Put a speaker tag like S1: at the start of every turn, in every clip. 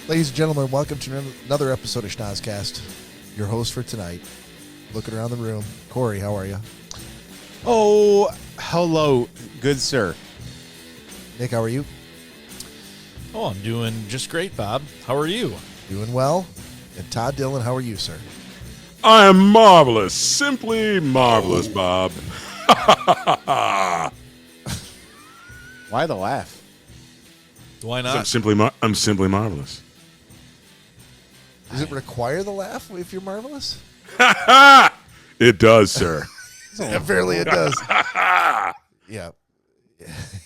S1: Ladies and gentlemen, welcome to another episode of Schnozzcast. Your host for tonight, looking around the room. Corey, how are you?
S2: Oh, hello, good sir.
S1: Nick, how are you?
S3: Oh, I'm doing just great, Bob. How are you?
S1: Doing well. And Todd Dillon, how are you, sir?
S4: I am marvelous. Simply marvelous, Bob.
S2: Why the laugh?
S3: Why
S4: I'm
S3: not?
S4: simply marvelous.
S1: Does it require the laugh if you're marvelous?
S4: It does, sir.
S1: Apparently it does. Yeah.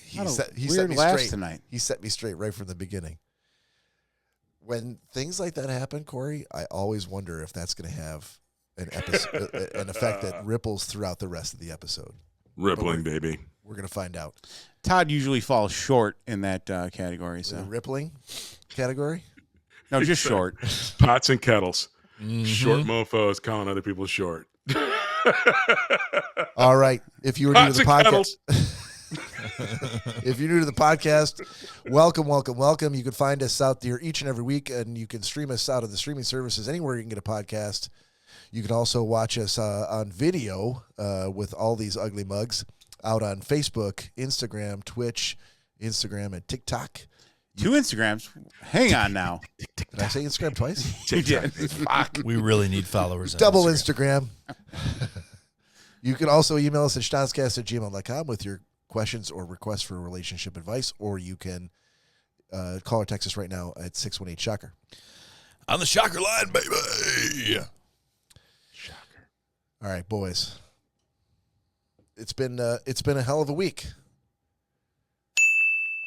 S1: He set me straight
S2: tonight.
S1: He set me straight right from the beginning. When things like that happen, Corey, I always wonder if that's going to have an effect that ripples throughout the rest of the episode.
S4: Rippling, baby.
S1: We're going to find out.
S2: Todd usually falls short in that category. So
S1: The rippling category?
S2: no, just short.
S4: Pots and kettles. Short mofos calling other people short.
S1: All right. If you were new to
S4: Pots
S1: the
S4: and
S1: podcast,
S4: kettles.
S1: if you're new to the podcast, welcome. You can find us out there each and every week, and you can stream us out of the streaming services anywhere you can get a podcast. You can also watch us on video with all these ugly mugs out on Facebook, Instagram, Twitch, and TikTok.
S2: 2 Instagrams. Hang on now.
S1: Did I say Instagram twice?
S2: You did.
S1: Fuck.
S3: We really need followers. On
S1: Double
S3: Instagram.
S1: Instagram. You can also email us at schnozzcast@gmail.com with your questions or requests for relationship advice, or you can call or text us right now at 618-SHOCKER.
S3: On the shocker line, baby.
S4: Shocker.
S1: All right, boys. It's been a hell of a week.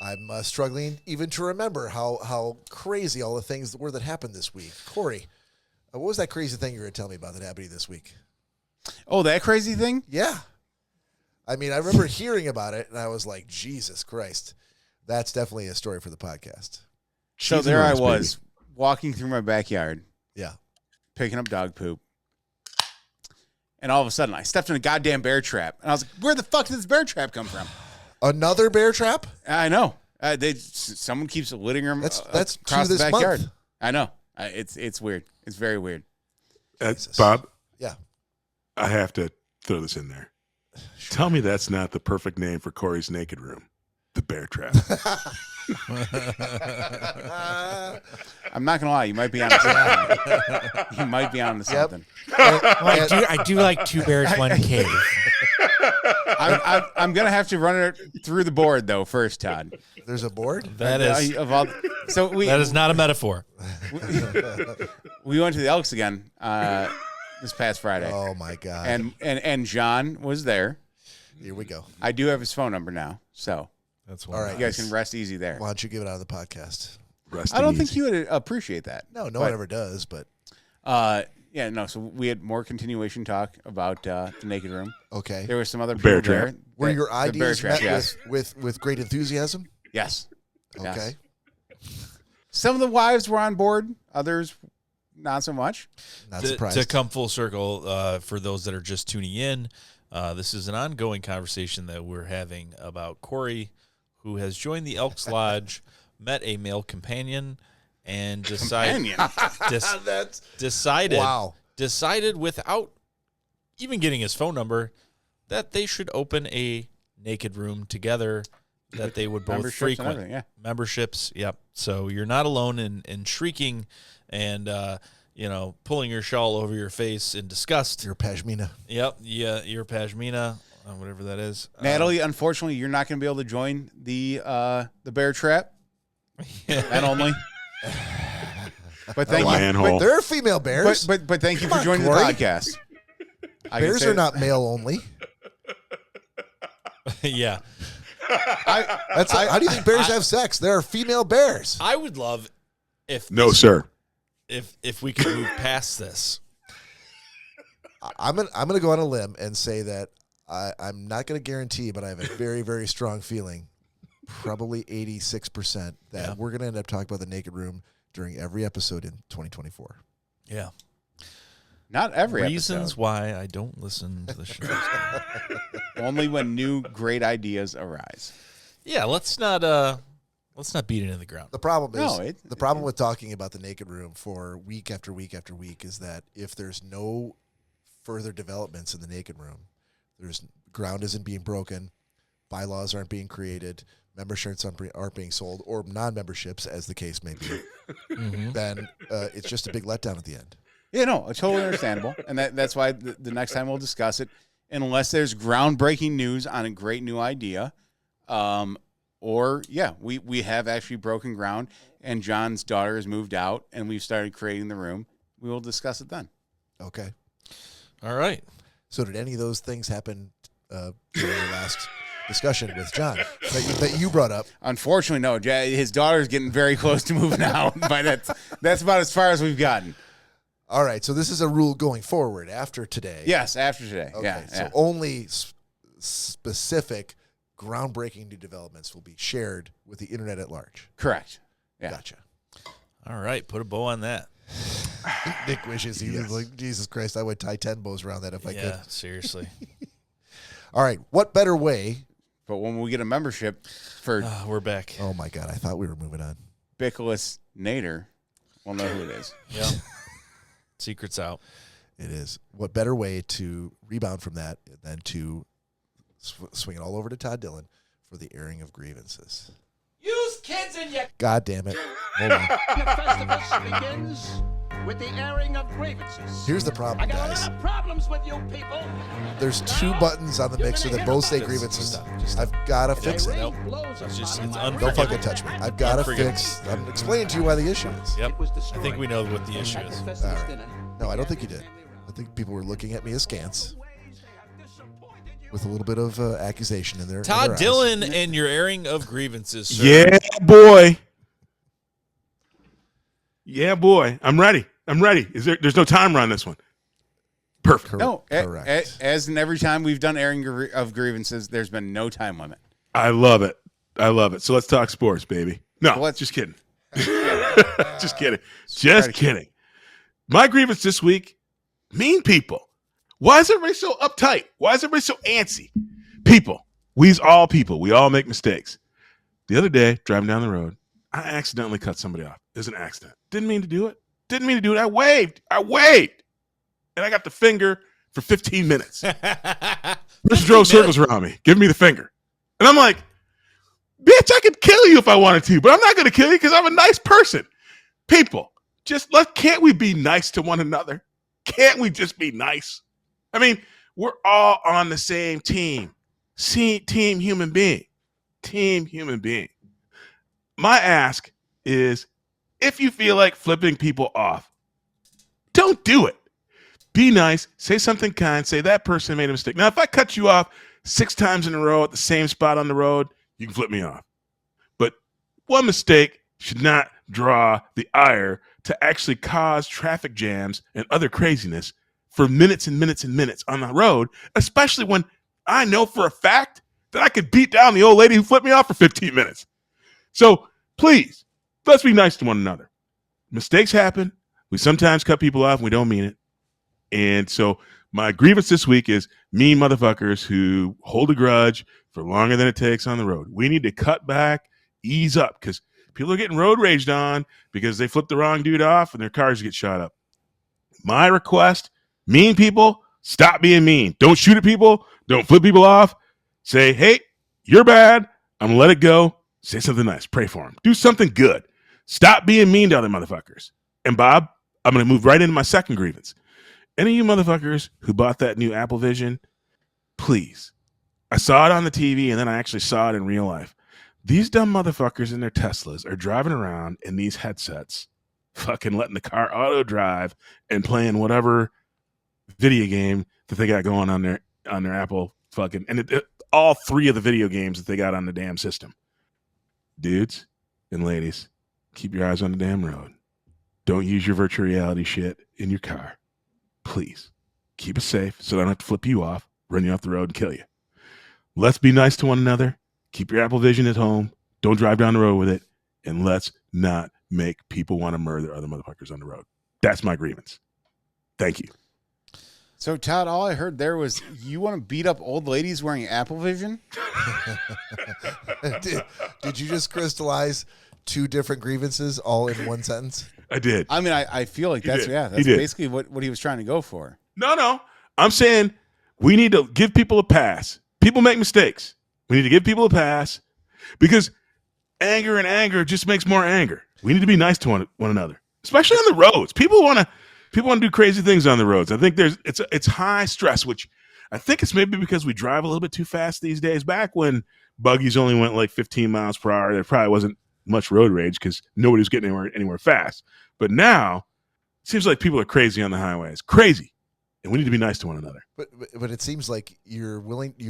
S1: I'm struggling even to remember how crazy all the things were that happened this week. Corey, what was that crazy thing you were going to tell me about that happened to you this week?
S2: Oh, that crazy thing?
S1: Yeah. I mean, I remember hearing about it, and I was like, Jesus Christ. That's definitely a story for the podcast.
S2: So there I was, walking through my backyard,
S1: Yeah.
S2: picking up dog poop. And all of a sudden, I stepped in a goddamn bear trap. And I was like, where the fuck did this bear trap come from?
S1: Another bear trap?
S2: I know. Someone keeps littering them
S1: That's
S2: across
S1: to
S2: the
S1: this
S2: backyard.
S1: month.
S2: I know. It's weird. It's very weird.
S1: Jesus.
S4: Bob,
S1: Yeah.
S4: I have to throw this in there. Tell me that's not the perfect name for Corey's naked room. The bear trap.
S2: I'm not gonna lie, you might be on to something. You might be on to something.
S5: I do like 2 bears, 1 cave.
S2: I'm gonna have to run it through the board though first, Todd.
S1: There's a board?
S3: That is
S2: That
S3: is not a metaphor.
S2: we went to the Elks again this past Friday.
S1: Oh, my God.
S2: And John was there.
S1: Here we go.
S2: I do have his phone number now, so
S3: That's
S1: All right.
S2: you guys can rest easy there.
S1: Why don't you give it out of the podcast?
S2: I don't think you would appreciate that.
S1: No one ever does, but
S2: Yeah, no. So we had more continuation talk about the naked room.
S1: okay.
S2: There were some other people
S4: Bear
S2: there.
S4: trap.
S1: Were your
S2: The bear
S1: ideas
S2: trap,
S1: met
S2: yes.
S1: with great enthusiasm?
S2: Yes. Yes.
S1: Okay.
S2: Some of the wives were on board, others not so much.
S1: Not
S3: To
S1: surprised.
S3: come full circle, for those that are just tuning in, this is an ongoing conversation that we're having about Corey, who has joined the Elks Lodge, met a male companion, and decided
S1: Wow.
S3: decided without even getting his phone number that they should open a naked room together that they would both
S2: Memberships and
S3: frequent.
S2: everything, yeah.
S3: Memberships, yep. So you're not alone in shrieking and pulling your shawl over your face in disgust.
S1: Your pashmina.
S3: Yep, yeah, your pashmina, whatever that is.
S2: Natalie, unfortunately, you're not going to be able to join the bear trap. And only. But thank you.
S4: Manhole.
S1: There are female bears.
S2: But thank you
S1: Come
S2: for
S1: on,
S2: joining
S1: Corey.
S2: the podcast. I can
S1: Bears
S2: say
S1: are not male only.
S3: Yeah.
S1: How do you think bears have sex? There are female bears.
S3: I would love if
S4: No, sir.
S3: if we could move past this.
S1: I'm gonna go on a limb and say that I'm not gonna guarantee, but I have a very, very strong feeling, probably 86%, that we're gonna end up talking about the naked room during every episode in 2024.
S3: Yeah.
S2: not every
S3: Reasons
S2: episode.
S3: why I don't listen to the show.
S2: Only when new great ideas arise.
S3: Yeah, let's not Let's not beat it in the ground.
S1: The problem is
S2: No,
S1: the problem with talking about the naked room for week after week after week is that if there's no further developments in the naked room, there's ground isn't being broken, bylaws aren't being created, memberships aren't being sold, or non-memberships, as the case may be, then it's just a big letdown at the end.
S2: Yeah, no, it's totally understandable. And that's why the next time we'll discuss it, unless there's groundbreaking news on a great new idea, we have actually broken ground and John's daughter has moved out and we've started creating the room. We will discuss it then.
S1: Okay.
S3: All right.
S1: So did any of those things happen during the last discussion with John that you brought up?
S2: Unfortunately, no. His daughter's getting very close to moving out, but that's about as far as we've gotten.
S1: All right. So this is a rule going forward after today.
S2: Yes, after today.
S1: Okay.
S2: Yeah.
S1: So only specific groundbreaking new developments will be shared with the internet at large.
S2: Correct. Yeah.
S1: Gotcha.
S3: All right. Put a bow on that.
S1: Nick wishes he was like, Jesus Christ, I would tie 10 bows around that if I could.
S3: Yeah, seriously.
S1: All right. What better way?
S2: But when we get a membership for
S3: We're back.
S1: Oh, my God. I thought we were moving on.
S2: Bickless Nader, we'll know who it is.
S3: Yeah. Secret's out.
S1: It is. What better way to rebound from that than to swing it all over to Todd Dillon for the airing of grievances?
S6: Use kids in your
S1: God damn it. Hold on.
S6: Festivus begins with the airing of grievances.
S1: Here's the
S6: I
S1: problem,
S6: got a
S1: guys.
S6: lot of problems with you people.
S1: There's two buttons on the mixer that both say grievances. I've got to fix it.
S3: Nope.
S6: It's
S3: it's
S1: Don't
S3: unforgivable.
S1: fucking touch me. I've got to
S3: Unforgivable.
S1: fix. I'm explaining to you why the issue is.
S3: Yep. I think we know what the issue is.
S1: All right. No, I don't think you did. I think people were looking at me askance with a little bit of accusation in there.
S3: Todd Dillon and your airing of grievances, sir.
S4: Yeah, boy. Yeah, boy. I'm ready. There's no timer on this one. Perfect.
S2: No,
S1: correct.
S2: as in every time we've done airing of grievances, there's been no time limit.
S4: I love it. So let's talk sports, baby. No, just kidding. Just kidding. Just kidding. My grievance this week, mean people. Why is everybody so uptight? Why is everybody so antsy? People. We all make mistakes. The other day, driving down the road, I accidentally cut somebody off. It was an accident. Didn't mean to do it. I waved. And I got the finger for 15 minutes. Just drove circles around me, giving me the finger. And I'm like, bitch, I could kill you if I wanted to, but I'm not going to kill you because I'm a nice person. People, can't we be nice to one another? Can't we just be nice? I mean, we're all on the same team. Team human being. My ask is, if you feel like flipping people off, don't do it. Be nice. Say something kind. Say that person made a mistake. Now, if I cut you off 6 times in a row at the same spot on the road, you can flip me off. But one mistake should not draw the ire to actually cause traffic jams and other craziness for minutes and minutes and minutes on the road, especially when I know for a fact that I could beat down the old lady who flipped me off for 15 minutes. So please, let's be nice to one another. Mistakes happen. We sometimes cut people off and we don't mean it. And so my grievance this week is mean motherfuckers who hold a grudge for longer than it takes on the road. We need to cut back, ease up, because people are getting road raged on because they flipped the wrong dude off and their cars get shot up. My request, mean people, stop being mean. Don't shoot at people. Don't flip people off. Say, hey, you're bad. I'm going to let it go. Say something nice. Pray for them. Do something good. Stop being mean to other motherfuckers. And Bob, I'm going to move right into my second grievance. Any of you motherfuckers who bought that new Apple Vision, please. I saw it on the TV and then I actually saw it in real life. These dumb motherfuckers in their Teslas are driving around in these headsets, fucking letting the car auto drive and playing whatever video game that they got going on their Apple fucking, and all 3 of the video games that they got on the damn system. Dudes and ladies, keep your eyes on the damn road. Don't use your virtual reality shit in your car. Please keep it safe so I don't have to flip you off, run you off the road and kill you. Let's be nice to one another. Keep your Apple Vision at home. Don't drive down the road with it. And let's not make people want to murder other motherfuckers on the road. That's my grievance. Thank you.
S2: So, Todd, all I heard there was you want to beat up old ladies wearing Apple Vision?
S1: Did you just crystallize 2 different grievances all in one sentence?
S4: I did.
S2: I mean, I feel like that's
S4: did.
S2: basically what he was trying to go for.
S4: No. I'm saying we need to give people a pass. People make mistakes. We need to give people a pass because anger just makes more anger. We need to be nice to one another, especially on the roads. People want to do crazy things on the roads. I think it's high stress, which I think it's maybe because we drive a little bit too fast these days. Back when buggies only went like 15 miles per hour, there probably wasn't much road rage because nobody was getting anywhere fast. But now it seems like people are crazy on the highways. Crazy. And we need to be nice to one another.
S1: But it seems like you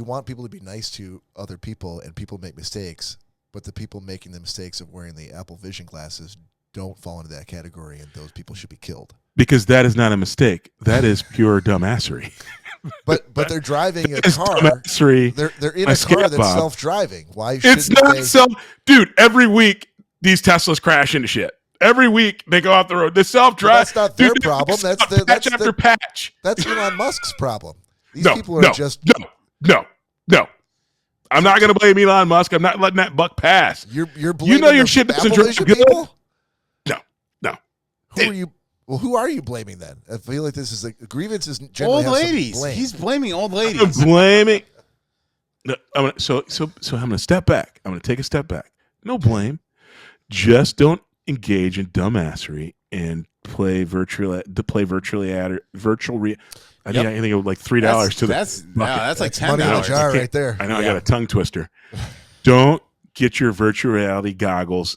S1: want people to be nice to other people, and people make mistakes. But the people making the mistakes of wearing the Apple Vision glasses don't fall into that category, and those people should be killed.
S4: Because that is not a mistake. That is pure dumbassery.
S1: But they're driving a car.
S4: Dumbassery.
S1: They're in a car that's self-driving. Why shouldn't
S4: it's not
S1: they?
S4: Dude, every week these Teslas crash into shit. Every week they go off the road. The self-drive.
S1: That's not their problem. That's
S4: patch after patch.
S1: That's Elon Musk's problem. These
S4: No. I'm not going to blame Elon Musk. I'm not letting that buck pass.
S1: You're blaming
S4: your shit doesn't
S1: Apple
S4: drive
S1: Vision
S4: good.
S1: people?
S4: No.
S1: Who are you? Well, who are you blaming then? I feel like this is a grievance. Is generally
S2: Old
S1: have some
S2: ladies.
S1: blame.
S2: He's blaming old
S4: I'm
S2: ladies.
S4: blaming. No, so I'm going to step back. I'm going to take a step back. No blame. Just don't engage in dumbassery and play virtual. I think it was like $3 to the.
S2: That's like
S1: money in a
S2: $10.
S1: jar right there.
S4: I know I got a tongue twister. Don't get your virtual reality goggles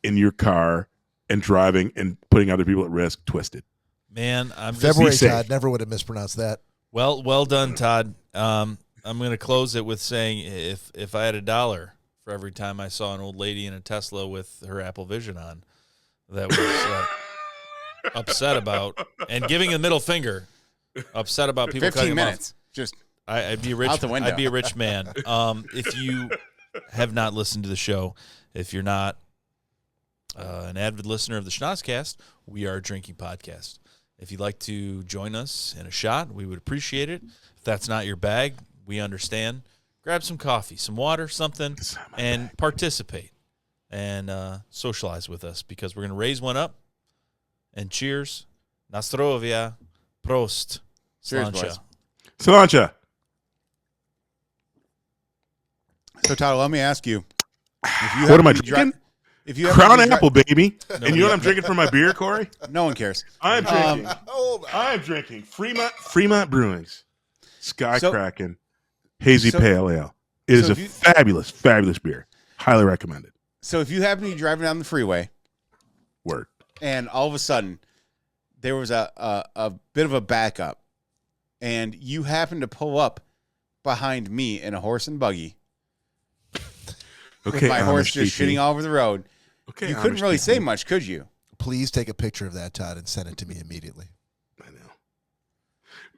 S4: in your car and driving and putting other people at risk twisted.
S3: Man, I'm just
S1: February,
S4: safe.
S1: Todd. Never would have mispronounced that.
S3: well done, Todd. I'm going to close it with saying if I had $1 for every time I saw an old lady in a Tesla with her Apple Vision on, that was upset about and giving a middle finger, upset about people
S2: 15
S3: cutting him off.
S2: minutes. Just
S3: I'd be a rich.
S2: out the window.
S3: I'd be a rich man. If you have not listened to the show, if you're not an avid listener of the Schnozzcast, we are a drinking podcast. If you'd like to join us in a shot, we would appreciate it. If that's not your bag, we understand. Grab some coffee, some water, something, and participate and socialize with us because we're going to raise one up. And cheers. Nastrovia. Prost.
S2: Cheers,
S3: Slancha.
S2: boys.
S4: Slancha.
S2: So, Todd, let me ask you.
S4: What am I drinking?
S2: If you
S4: Crown Apple, baby. And you know what I'm drinking for my beer, Corey?
S2: No one cares.
S4: I'm drinking Fremont Brewing's Sky Kraken Hazy Pale Ale. It is a fabulous, fabulous beer. Highly recommended.
S2: So if you happen to be driving down the freeway,
S4: Word.
S2: and all of a sudden there was a bit of a backup, and you happen to pull up behind me in a horse and buggy, with my horse just shitting all over the road, you couldn't really say much, could you?
S1: Please take a picture of that, Todd, and send it to me immediately.
S4: I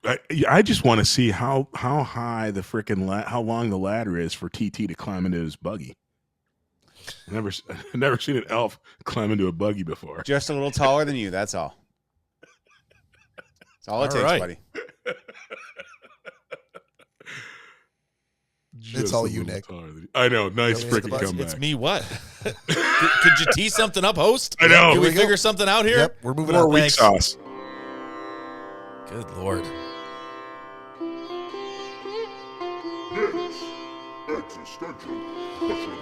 S4: know. I just want to see how high the freaking how long the ladder is for TT to climb into his buggy. I've never seen an elf climb into a buggy before.
S2: Just a little taller than you, that's all. That's all it takes,
S3: right.
S2: buddy.
S1: It's all you, Nick.
S4: I know. Nice
S1: You want me to hit the
S4: freaking
S1: button?
S4: comeback.
S3: It's me, what? Could you tee something up, host?
S4: I know.
S3: Can we
S1: Here we go.
S3: figure something out here?
S1: Yep, we're moving
S4: More
S1: on.
S4: weak
S3: Thanks.
S4: sauce.
S3: Good Lord.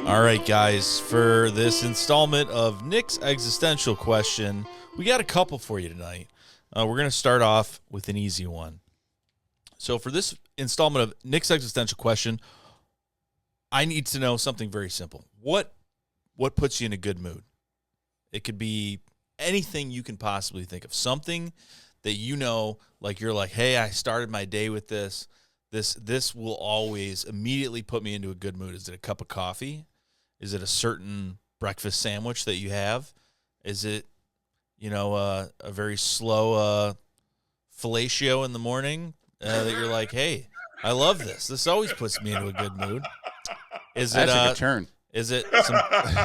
S3: All right, guys, for this installment of Nick's Existential Question, we got a couple for you tonight. We're going to start off with an easy one. So for this installment of Nick's Existential Question, I need to know something very simple. What puts you in a good mood? It could be anything you can possibly think of. Something that you know, like you're like, hey, I started my day with this. This will always immediately put me into a good mood. Is it a cup of coffee? Is it a certain breakfast sandwich that you have? Is it, a very slow fellatio in the morning that you're like, hey, I love this. This always puts me into a good mood. Is
S2: That's
S3: it
S2: a good turn.
S3: Is it some?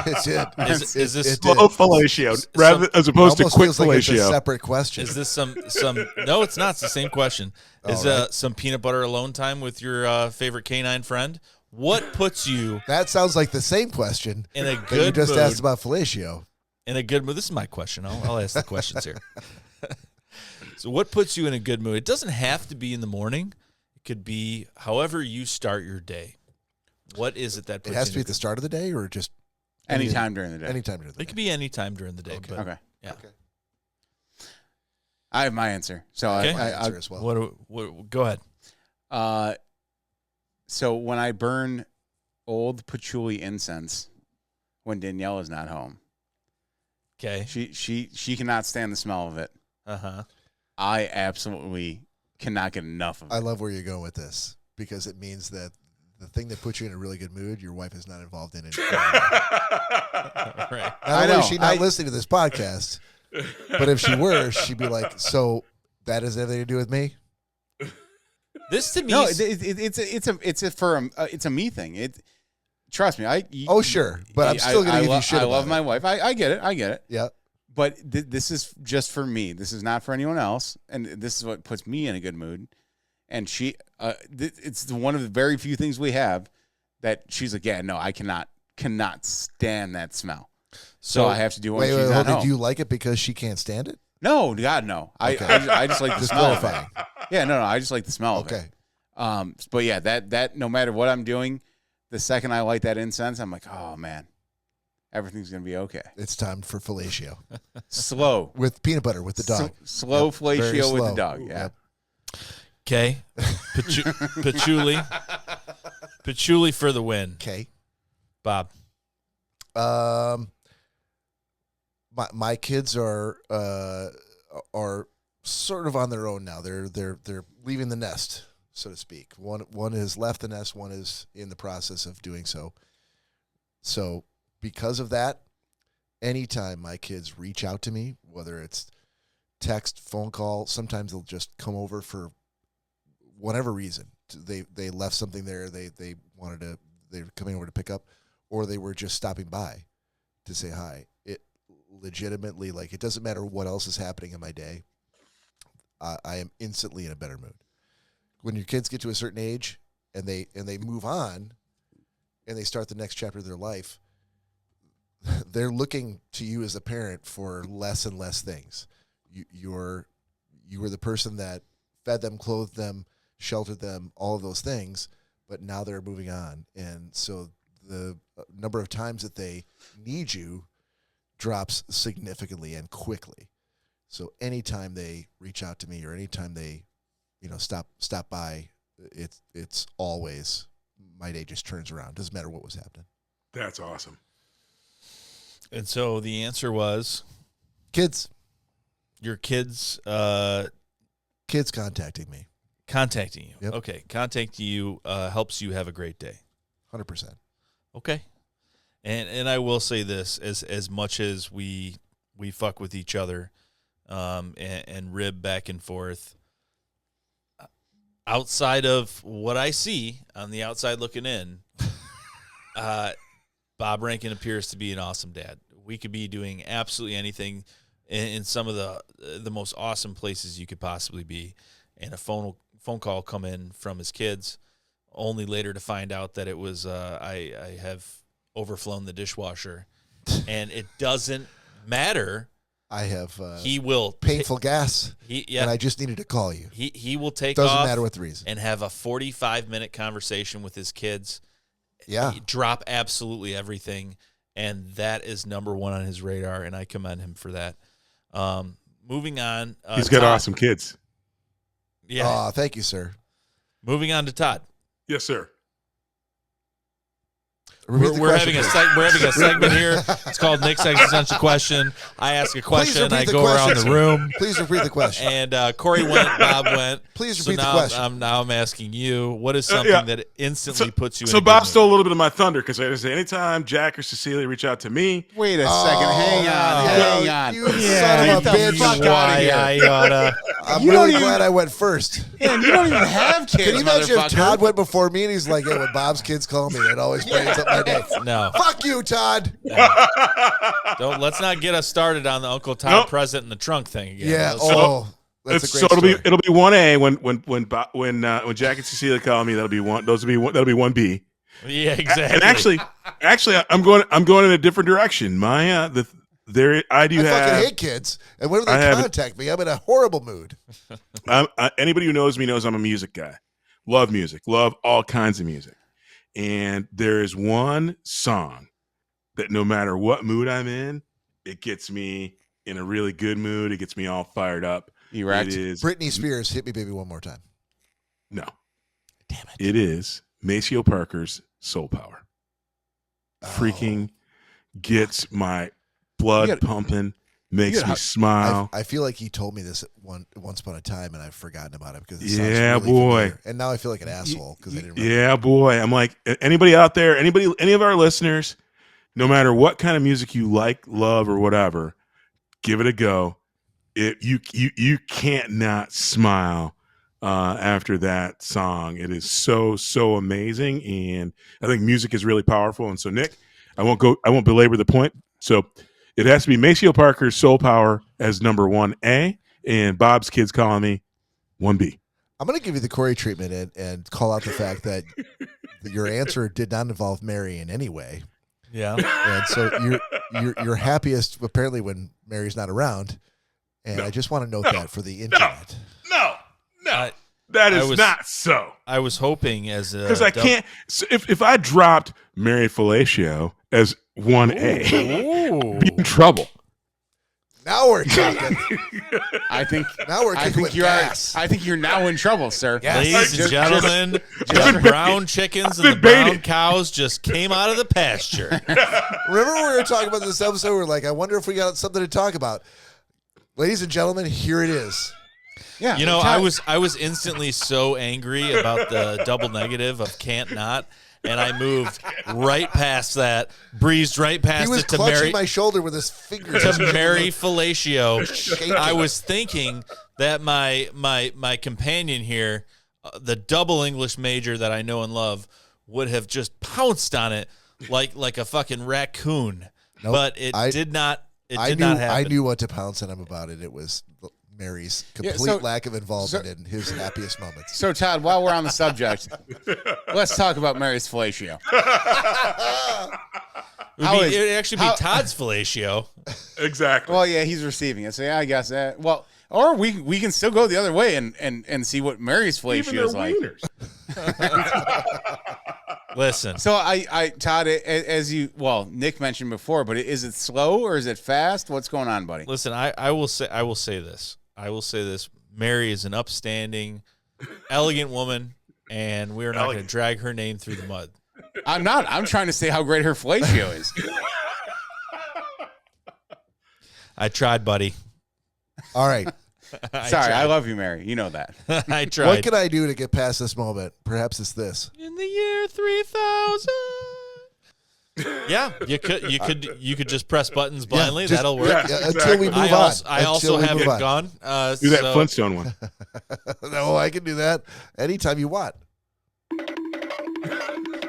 S1: It's it.
S3: Is this
S4: Slow fellatio, rather as opposed to
S1: Almost
S4: quick
S1: feels like it's a
S4: fellatio.
S1: separate question.
S3: Is this some? No, it's not. It's the same question. Is some peanut butter alone time with your favorite canine friend? What puts you
S1: That sounds like the same question
S3: in a
S1: that
S3: good
S1: you just
S3: mood?
S1: asked about fellatio.
S3: In a good mood. This is my question. I'll ask the questions here. So, what puts you in a good mood? It doesn't have to be in the morning. It could be however you start your day. What is it that puts
S1: It has
S3: you
S1: to be at the start of the day, or just
S2: Anytime during the day.
S1: anytime during the day.
S3: It could be any time during the day.
S1: Okay.
S3: But
S2: Okay.
S3: yeah.
S1: Okay.
S2: I have my answer. So
S3: Okay.
S1: My
S2: I
S1: answer as well.
S3: What? Go ahead.
S2: so when I burn old patchouli incense when Danielle is not home,
S3: Okay.
S2: she cannot stand the smell of it. I absolutely cannot get enough of it.
S1: I love where you're going with this because it means that the thing that puts you in a really good mood, your wife is not involved in it.
S3: Right.
S1: Not only is she not listening to this podcast, but if she were, she'd be like, "So that has anything to do with me?"
S3: This to me.
S2: No, it's a me thing. Trust me.
S1: Oh, sure, but I'm still going to give you shit
S2: I
S1: about
S2: love
S1: it.
S2: my wife. I get it.
S1: Yeah.
S2: But this is just for me. This is not for anyone else, and this is what puts me in a good mood. And she, it's one of the very few things we have that she's like, yeah, no, I cannot stand that smell. So I have to do it when she's not home.
S1: Do you like it because she can't stand it?
S2: No, God, no.
S1: Okay.
S2: I just like the
S1: Just
S2: smell of
S1: clarifying.
S2: it. Yeah, no, I just like the smell of
S1: Okay.
S2: it. But yeah, that no matter what I'm doing, the second I light that incense, I'm like, oh man, everything's gonna be okay.
S1: It's time for fellatio
S2: Slow
S1: with peanut butter with the dog.
S2: slow
S1: Yep, very
S2: fellatio with
S1: slow.
S2: the dog. Yeah.
S1: Yep.
S3: Okay. Patchouli for the win.
S1: Okay.
S3: Bob.
S1: My kids are sort of on their own now. They're leaving the nest, so to speak. One has left the nest. One is in the process of doing so. So because of that, anytime my kids reach out to me, whether it's text, phone call, sometimes they'll just come over for whatever reason. They left something there. They're coming over to pick up, or they were just stopping by to say hi. It legitimately, like, it doesn't matter what else is happening in my day. I am instantly in a better mood. When your kids get to a certain age and they move on and they start the next chapter of their life, they're looking to you as a parent for less and less things. You were the person that fed them, clothed them, sheltered them, all of those things, but now they're moving on. And so the number of times that they need you drops significantly and quickly. So anytime they reach out to me or anytime they, stop by, it's always, my day just turns around. Doesn't matter what was happening.
S4: That's awesome.
S3: And so the answer was
S1: Kids
S3: your kids
S1: contacting me.
S3: contacting you.
S1: Yep.
S3: Okay. Contacting you helps you have a great day.
S1: 100%.
S3: Okay. And I will say this, as much as we fuck with each other and rib back and forth, outside of what I see on the outside looking in, Bob Rankin appears to be an awesome dad. We could be doing absolutely anything in some of the most awesome places you could possibly be, and a phone call come in from his kids, only later to find out that it was I have overflown the dishwasher, and it doesn't matter.
S1: I have
S3: He will
S1: painful gas, and I just needed to call you.
S3: He will take
S1: Doesn't
S3: off
S1: matter what the reason.
S3: and have a 45-minute conversation with his kids.
S1: Yeah.
S3: Drop absolutely everything, and that is number one on his radar, and I commend him for that. Moving on.
S4: He's got
S3: Todd.
S4: awesome kids.
S3: Yeah.
S1: Oh, thank you, sir.
S3: Moving on to Todd.
S4: Yes, sir.
S1: Repeat the
S3: We're
S1: question,
S3: having
S1: please.
S3: we're having a segment here. It's called Nick's Existential Question. I ask a question,
S1: repeat
S3: I
S1: the
S3: go around
S1: question.
S3: the room,
S1: Please repeat the question.
S3: and Corey went, Bob went.
S1: Please
S3: So
S1: repeat the
S3: now
S1: question.
S3: I'm asking you, what is something
S4: yeah.
S3: that instantly puts you in
S4: So
S3: a good
S4: Bob
S3: mood?
S4: stole a little bit of my thunder because I say anytime Jack or Cecilia reach out to me,
S2: Wait a second. Hang on.
S1: You
S2: Hang on.
S1: son of a
S2: Get the
S1: bitch.
S2: fuck outta here.
S3: I oughta.
S1: I'm
S2: You
S1: really
S2: don't
S1: glad
S2: even-
S1: I went first.
S2: Man, you don't even have kids,
S1: Can you imagine if
S2: motherfucker.
S1: Todd went before me and he's like, "Yeah, when Bob's kids call me, it always brightens up my day."
S3: No.
S1: Fuck you, Todd.
S3: Let's not get us started on the Uncle Todd
S4: Nope.
S3: present in the trunk thing again.
S1: Yeah.
S3: Let's-
S1: That's a
S4: So
S1: great story.
S4: it'll be 1A when Jack and Cecilia call me. That'll be 1B.
S3: yeah, exactly.
S4: And actually, I'm going in a different direction. My I do
S1: I
S4: have
S1: fucking hate kids, and whenever
S4: I
S1: they
S4: have-
S1: contact me, I'm in a horrible mood.
S4: anybody who knows me knows I'm a music guy. Love music. Love all kinds of music. And there is one song that no matter what mood I'm in, it gets me in a really good mood. It gets me all fired up.
S2: Erect.
S4: It is
S1: Britney Spears, "Hit Me Baby One More Time."
S4: no. Damn it. It is Maceo Parker's Soul Power. Freaking gets my blood
S2: You gotta-
S4: pumping, makes
S2: gotta-
S4: me smile.
S1: I feel like he told me this once upon a time, and I've forgotten about it because it
S4: Yeah,
S1: sounds really
S4: boy.
S1: familiar. And now I feel like an asshole because I didn't. Remember.
S4: Yeah, boy. I'm like, anybody out there, any of our listeners, no matter what kind of music you like, love, or whatever, give it a go. You can't not smile after that song. It is so amazing, and I think music is really powerful. And so, Nick, I won't belabor the point. So it has to be Maceo Parker's Soul Power as number 1A, and Bob's Kids Calling Me 1B.
S1: I'm going to give you the Corey treatment and call out the fact that your answer did not involve Mary in any way.
S3: yeah.
S1: And so you're happiest apparently when Mary's not around. And I just want to note that for the internet.
S4: No,
S3: I-
S4: that
S3: I
S4: is
S3: was-
S4: not so.
S3: I was hoping as a
S4: Because I can't. So if I dropped Mary Fellatio as 1A,
S3: Ooh.
S4: be in trouble.
S1: Now we're talking.
S2: I think
S1: Now we're
S2: I
S1: kicking
S2: think
S1: with
S2: you
S1: gas.
S2: are. I think you're now in trouble, sir.
S3: Ladies and gentlemen,
S4: been
S3: the brown chickens and the
S4: been
S3: brown
S4: baited.
S3: cows just came out of the pasture.
S1: Remember when we were talking about this episode? We were like, I wonder if we got something to talk about. Ladies and gentlemen, here it is.
S2: Yeah.
S3: You know, I was instantly so angry about the double negative of can't not, and I moved right past that, breezed right
S1: He
S3: past
S1: was
S3: it to
S1: clutching
S3: Mary
S1: my shoulder with his fingers.
S3: to Mary Fellatio.
S1: Shaking.
S3: I was thinking that my companion here, the double English major that I know and love, would have just pounced on it like a fucking raccoon.
S1: Nope.
S3: But it
S1: I-
S3: did not. It
S1: I
S3: did
S1: knew
S3: not happen.
S1: I knew what to pounce on him about it. It was Mary's complete lack of involvement in his happiest moments.
S2: So, Todd, while we're on the subject, let's talk about Mary's fellatio.
S3: It would actually be Todd's fellatio.
S4: Exactly.
S2: Well, yeah, he's receiving it. So, yeah, I guess that. Well, or we can still go the other way and see what Mary's
S4: Even
S2: fellatio
S4: their
S2: is like.
S4: wieners.
S3: Listen,
S2: So, Todd, as Nick mentioned before, but is it slow or is it fast? What's going on, buddy?
S3: listen. I will say this. Mary is an upstanding, elegant woman, and we are not going to drag her name through the mud.
S2: I'm not. I'm trying to say how great her fellatio is.
S3: I tried, buddy.
S1: All right.
S2: Sorry, I love you, Mary. You know that.
S3: I tried.
S1: What can I do to get past this moment? Perhaps it's this.
S3: In the year 3000. Yeah, you could just press buttons blindly.
S1: just-
S3: That'll work.
S4: Yeah.
S1: Until we move on.
S3: I also
S1: Until we
S3: have
S1: move
S3: it
S1: on.
S3: gone.
S4: Do that
S3: so-
S4: Flintstone one.
S1: No, I can do that anytime you want.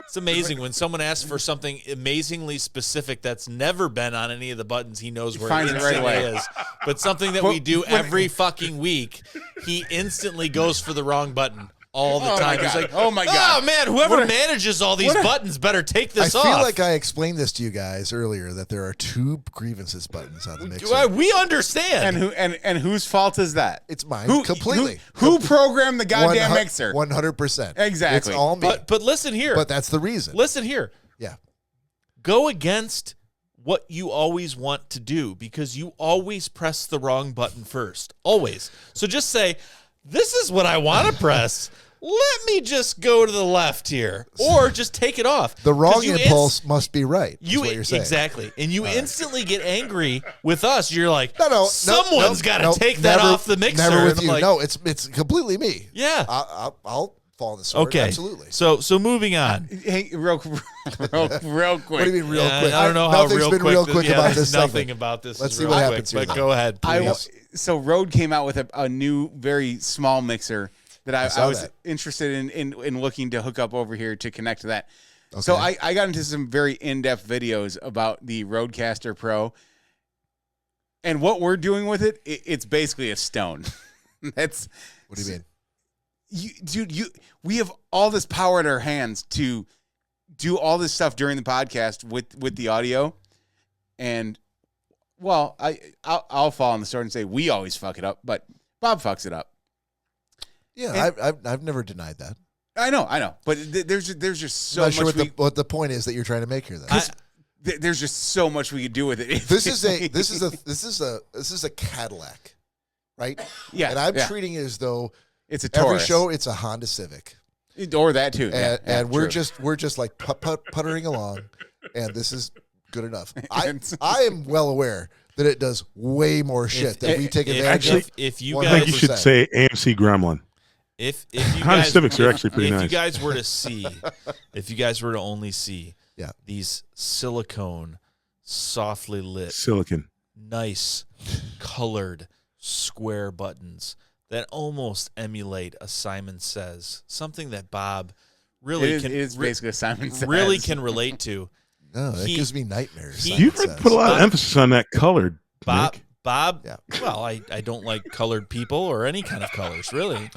S3: It's amazing when someone asks for something amazingly specific that's never been on any of the buttons. He knows where
S2: finds
S3: it
S2: it right
S3: instantly
S2: away.
S3: is. But something that we do every fucking week, he instantly goes for the wrong button all the
S2: Oh, my
S3: time. He's
S2: God.
S3: like,
S2: Oh, my God.
S3: Oh man, whoever manages all these buttons better take
S1: I
S3: this
S1: feel
S3: off.
S1: like I explained this to you guys earlier that there are 2 grievances buttons on the mixer.
S3: We understand.
S2: And whose fault is that?
S1: It's mine completely.
S2: Who programmed the goddamn mixer?
S1: 100%.
S2: Exactly.
S1: It's all me.
S3: but listen here.
S1: But that's the reason.
S3: Listen here.
S1: Yeah.
S3: Go against what you always want to do because you always press the wrong button first. Always. So just say, this is what I want to press. Let me just go to the left here. Or just take it off.
S1: The wrong
S3: 'Cause you
S1: impulse must be right. Is what you're saying.
S3: Exactly. And you instantly get angry with us. You're like,
S1: No,
S3: someone's got to take that
S1: never-
S3: off the mixer.
S1: Never with
S3: And I'm
S1: you.
S3: like,
S1: No, it's completely me.
S3: Yeah.
S1: I'll fall on the sword.
S3: Okay.
S1: Absolutely.
S3: So moving on.
S2: Hey, real quick.
S1: What do you mean real
S3: Yeah,
S1: quick?
S3: I don't know how
S1: Nothing's
S3: real
S1: been
S3: quick
S1: real quick about
S3: there's
S1: this
S3: nothing
S1: segment.
S3: about this.
S1: Let's
S3: is
S1: see
S3: real
S1: what
S3: quick,
S1: happens here.
S3: But go ahead, please.
S2: So Rode came out with a new, very small mixer that I was interested in looking to hook up over here to connect to that. Okay. So I got into some very in-depth videos about the Rodecaster Pro. And what we're doing with it, it's basically a stone. That's
S1: what do you
S2: mean? We have all this power in our hands to do all this stuff during the podcast with the audio. And well, I'll fall on the sword and say we always fuck it up, but Bob fucks it up.
S1: Yeah, I've never denied that.
S2: I know, but there's just so much.
S1: I'm not sure what the point is that you're trying to make here. Then
S2: there's just so much we could do with it.
S1: This is a Cadillac, right?
S2: Yeah,
S1: and I'm treating it as though
S2: it's a Taurus.
S1: Every show it's a Honda Civic,
S2: or that too.
S1: And we're just like puttering along, and this is good enough. I am well aware that it does way more shit that we take advantage of.
S3: If you
S4: guys, I think you should say AMC Gremlin.
S3: If you
S4: Honda
S3: guys,
S4: Civics are actually pretty nice.
S3: If you guys were to only see these silicone, softly lit, nice, colored, square buttons that almost emulate a Simon Says, something that Bob really
S2: is basically a Simon Says.
S3: Really can relate to.
S1: No, that gives me nightmares.
S4: You've put a lot of emphasis on that colored,
S3: Bob.
S4: Nick.
S3: Bob, well, I don't like colored people or any kind of colors, really.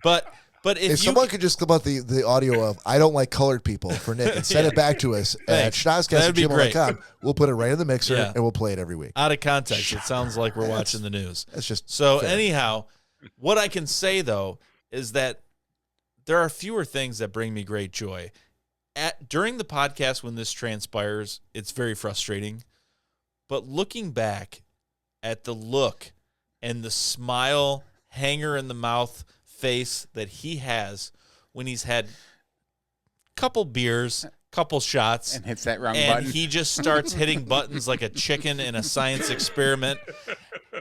S3: But if
S1: someone could just clip out the audio of "I don't like colored people" for Nick and send it back to us at Schnozzcast@gmail.com, we'll put it right in the mixer and we'll play it every week.
S3: Out of context, it sounds like we're watching the news.
S1: That's just
S3: so.
S1: Fair.
S3: Anyhow, what I can say though is that there are fewer things that bring me great joy. During the podcast, when this transpires, it's very frustrating. But looking back at the look and the smile, hanger in the mouth face that he has when he's had a couple beers, couple shots,
S2: and hits that wrong
S3: button,
S2: and
S3: he just starts hitting buttons like a chicken in a science experiment.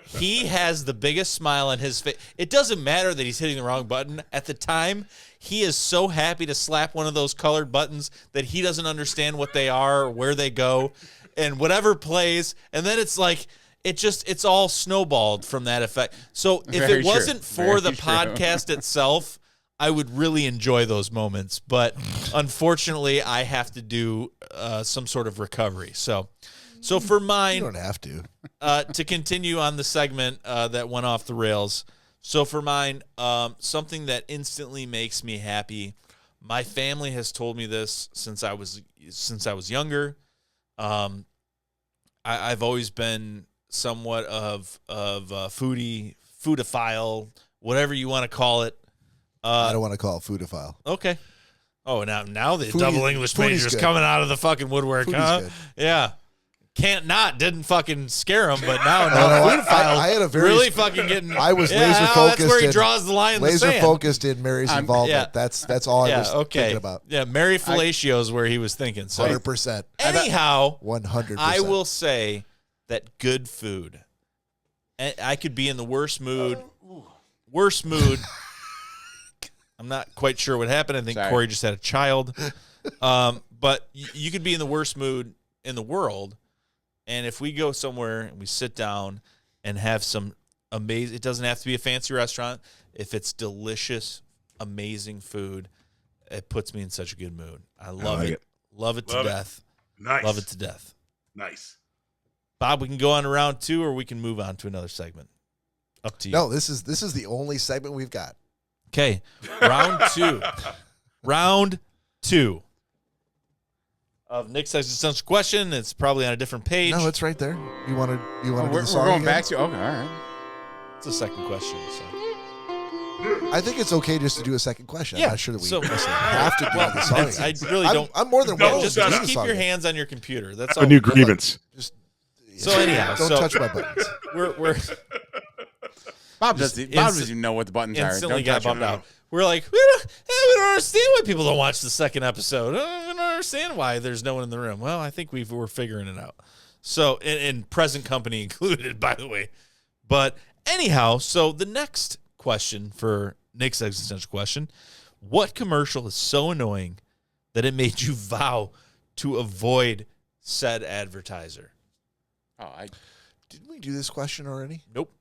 S3: He has the biggest smile on his face. It doesn't matter that he's hitting the wrong button. At the time, he is so happy to slap one of those colored buttons that he doesn't understand what they are or where they go, and whatever plays, and then it's like it's all snowballed from that effect. So if it wasn't for the podcast itself, I would really enjoy those moments. But unfortunately, I have to do some sort of recovery. So for mine,
S1: you don't have to.
S3: To continue on the segment that went off the rails. So for mine, something that instantly makes me happy. My family has told me this since I was younger. I've always been somewhat of a foodophile, whatever you want to call it.
S1: I don't want to call it foodophile.
S3: Okay. Oh, now the double English major is coming out of the fucking woodwork, huh?
S1: Good.
S3: Yeah. Didn't fucking scare him, but now
S1: I had a very
S3: really fucking getting.
S1: I was laser focused.
S3: That's where he draws the line in the sand.
S1: Laser focused in Mary's involvement. That's all I was thinking about.
S3: Yeah, Mary Fellatio is where he was thinking. So
S1: 100%.
S3: Anyhow,
S1: 100%.
S3: I will say that good food. I could be in the worst mood. I'm not quite sure what happened. I think Corey just had a child. But you could be in the worst mood in the world. And if we go somewhere and we sit down and have some amazing, it doesn't have to be a fancy restaurant. If it's delicious, amazing food, it puts me in such a good mood. I love it. Love it to death.
S4: Nice.
S3: Love it to death.
S4: Nice.
S3: Bob, we can go on to round 2 or we can move on to another segment. Up to you.
S1: No, this is the only segment we've got.
S3: Okay. Round 2. Round 2. Of Nick's existential question. It's probably on a different page.
S1: No, it's right there. You want to do the song
S2: we're going
S1: again?
S2: back to okay, all right.
S3: It's a second question. So.
S1: I think it's okay just to do a second question.
S3: Yeah.
S1: I'm not sure that we necessarily have to do the song again.
S3: I really don't.
S1: I'm more than willing
S3: just
S1: to do the
S3: keep
S1: song
S3: your
S1: again.
S3: hands on your computer. That's
S4: A new grievance.
S3: So anyhow,
S1: don't touch my buttons.
S3: We're
S2: Bob doesn't even know what the buttons are.
S3: Instantly
S2: Don't
S3: got
S2: touch
S3: bumped
S2: him.
S3: out. We're like, we don't understand why people don't watch the second episode. I don't understand why there's no one in the room. Well, I think we're figuring it out. So, in present company included, by the way. But anyhow, so the next question for Nick's existential question: what commercial is so annoying that it made you vow to avoid said advertiser?
S2: Oh,
S1: Didn't we do this question already?
S3: Nope.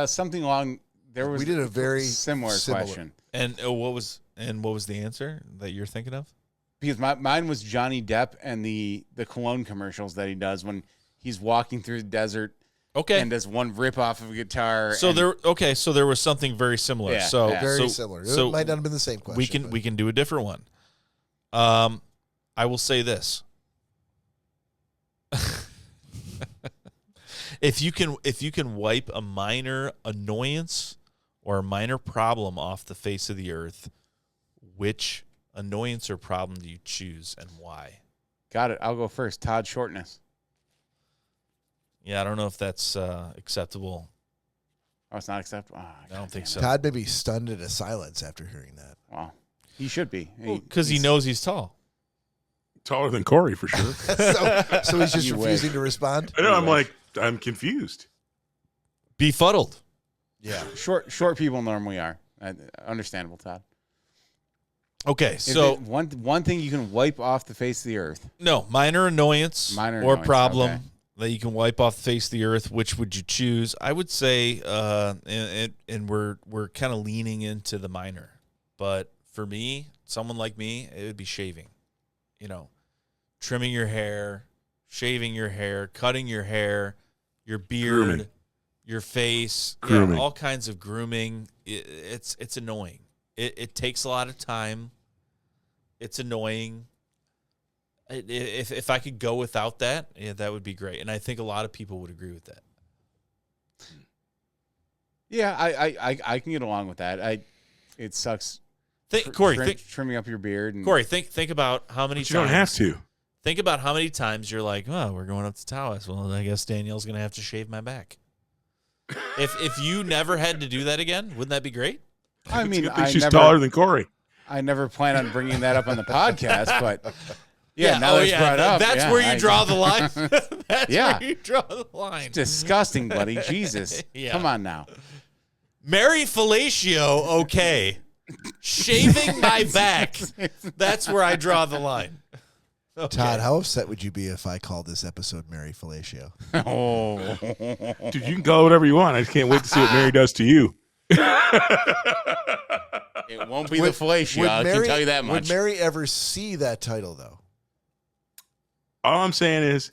S2: Something along. There was
S1: We did a very
S2: similar question.
S3: And what was the answer that you're thinking of?
S2: Because mine was Johnny Depp and the cologne commercials that he does when he's walking through the desert.
S3: Okay.
S2: And does one rip off of a guitar.
S3: So there was something very similar.
S2: Yeah,
S3: so
S2: yeah.
S1: Very similar.
S3: So
S1: it might not have been the same question.
S3: we can do a different one. I will say this. If you can wipe a minor annoyance or a minor problem off the face of the earth, which annoyance or problem do you choose and why?
S2: Got it. I'll go first. Todd Shortness.
S3: Yeah, I don't know if that's acceptable.
S2: Oh, it's not acceptable?
S3: I don't think so.
S1: Todd may be stunned into silence after hearing that.
S2: Wow. He should be.
S3: Because he knows he's tall.
S4: Taller than Corey, for sure.
S1: so he's just
S2: You
S1: refusing
S2: wish.
S1: to respond?
S4: I know, I'm confused.
S3: Befuddled.
S1: Yeah.
S2: Short people normally are. Understandable, Todd.
S3: Okay,
S2: Is
S3: so
S2: it one thing you can wipe off the face of the earth.
S3: no, minor annoyance
S2: Minor
S3: or
S2: annoyance,
S3: problem
S2: okay.
S3: that you can wipe off the face of the earth. Which would you choose? I would say, and we're kind of leaning into the minor, but for me, someone like me, it would be shaving. You know, trimming your hair, shaving your hair, cutting your hair, your beard,
S4: Grooming.
S3: your face,
S4: Grooming.
S3: all kinds of grooming. It's annoying. It takes a lot of time. It's annoying. If I could go without that, yeah, that would be great. And I think a lot of people would agree with that.
S2: Yeah, I can get along with that. It sucks.
S3: Corey,
S2: Trimming up your beard. And
S3: Corey, think about how many
S4: But
S3: times.
S4: you don't have to.
S3: Think about how many times you're like, oh, we're going up to Tawas. Well, I guess Danielle's going to have to shave my back. If you never had to do that again, wouldn't that be great?
S2: I mean,
S4: I think she's taller than Corey.
S2: I never plan on bringing that up on the podcast, but now that it's brought up.
S3: That's where you draw the line. That's
S2: Yeah.
S3: where you draw the line.
S2: Disgusting, buddy. Jesus.
S3: Yeah.
S2: Come on now.
S3: Mary fellatio, okay. Shaving my back, that's where I draw the line. Okay.
S1: Todd, how upset would you be if I called this episode Mary Fellatio?
S2: Oh.
S4: Dude, you can call it whatever you want. I just can't wait to see what Mary does to you.
S2: It won't be the fellatio, I can tell you that much.
S1: Would Mary ever see that title, though?
S4: All I'm saying is,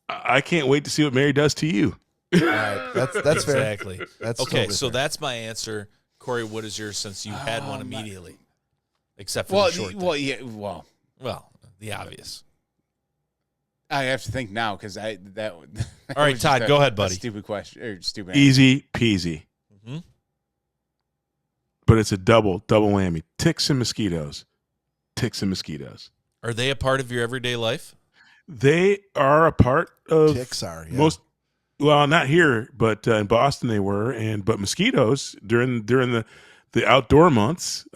S4: I can't wait to see what Mary does to you.
S1: All right, that's fair.
S3: Exactly.
S1: That's
S3: Okay,
S1: totally
S3: so
S1: fair.
S3: that's my answer. Corey, what is yours since you had one immediately? Except for the short thing. Well, the obvious.
S2: I have to think now because that.
S3: All right, Todd, go ahead, buddy.
S2: Stupid question or stupid.
S4: Easy peasy.
S3: Mm-hmm.
S4: But it's a double whammy. Ticks and mosquitoes. Ticks and mosquitoes.
S3: Are they a part of your everyday life?
S4: They are a part of
S1: Ticks are, yeah.
S4: most. Well, not here, but in Boston they were, but mosquitoes during the outdoor months.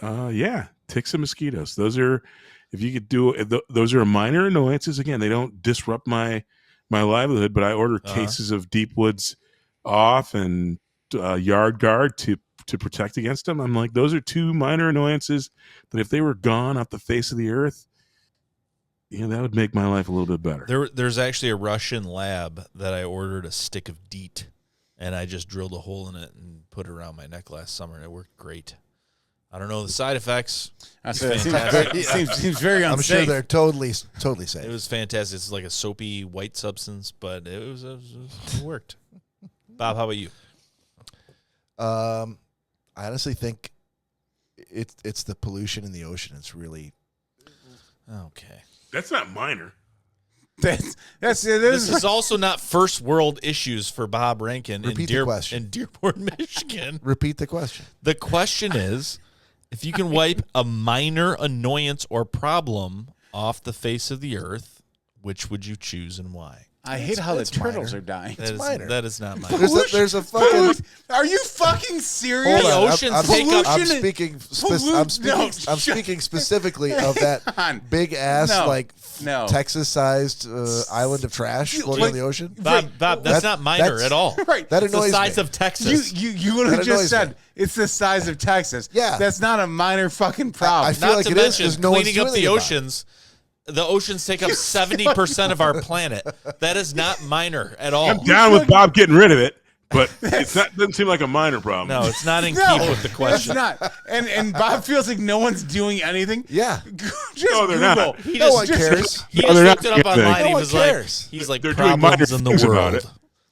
S4: Ticks and mosquitoes. Those are, if you could do, those are minor annoyances. Again, they don't disrupt my livelihood, but I order cases of Deep Woods off and Yard Guard to protect against them. I'm like, those are two minor annoyances that if they were gone off the face of the earth, that would make my life a little bit better.
S3: There's actually a Russian lab that I ordered a stick of DEET, and I just drilled a hole in it and put it around my neck last summer, and it worked great. I don't know the side effects.
S2: It
S3: Fantastic.
S2: seems very unsafe.
S1: I'm sure they're totally safe.
S3: It was fantastic. It's like a soapy white substance, but it worked. Bob, how about you?
S1: I honestly think it's the pollution in the ocean. It's really
S3: Okay.
S4: That's not minor.
S2: This
S3: This is also not first world issues for Bob Rankin
S1: Repeat the question.
S3: in Dearborn, Michigan.
S1: Repeat the question.
S3: The question is, if you can wipe a minor annoyance or problem off the face of the earth, which would you choose and why?
S2: I hate how the
S1: It's
S2: turtles
S1: minor.
S2: are dying.
S1: minor.
S3: That is not minor.
S1: There's a fucking.
S2: Are you fucking serious?
S1: Hold on.
S3: The oceans take up-
S1: I'm
S2: Pollution-
S1: speaking.
S2: No,
S1: I'm speaking specifically of that
S2: on.
S1: big ass
S2: No.
S1: Texas-sized island of trash floating
S2: like-
S1: in the ocean.
S3: Bob, that's not minor
S1: that's-
S3: at all.
S2: Right.
S1: That
S3: It's the
S1: annoys
S3: size
S1: me.
S3: of Texas.
S2: You would have
S1: That
S2: just
S1: annoys
S2: said
S1: me.
S2: it's the size of Texas.
S1: Yeah.
S2: That's not a minor fucking problem.
S1: I feel
S3: Not
S1: like
S3: to
S1: it is
S3: mention
S1: 'cause no one's
S3: cleaning up
S1: doing
S3: the
S1: anything about it.
S3: oceans. The oceans take up 70% of our planet. That is not minor at all.
S4: I'm down with Bob getting rid of it, But doesn't seem like a minor problem.
S3: No, it's not in
S2: No,
S3: keep with the
S2: it's
S3: question.
S2: not. And Bob feels like no one's doing anything.
S1: Yeah.
S2: Just
S4: No, they're
S2: Google.
S4: not.
S3: He
S1: No
S3: just,
S1: one cares.
S3: He
S4: No,
S3: just
S4: they're
S3: looked
S4: not
S3: it up
S4: doing anything.
S3: online.
S1: No
S3: He
S1: one
S3: was
S1: cares.
S3: he's like
S4: They're doing
S3: problems
S4: minor
S3: in the
S4: things about
S3: world.
S4: it.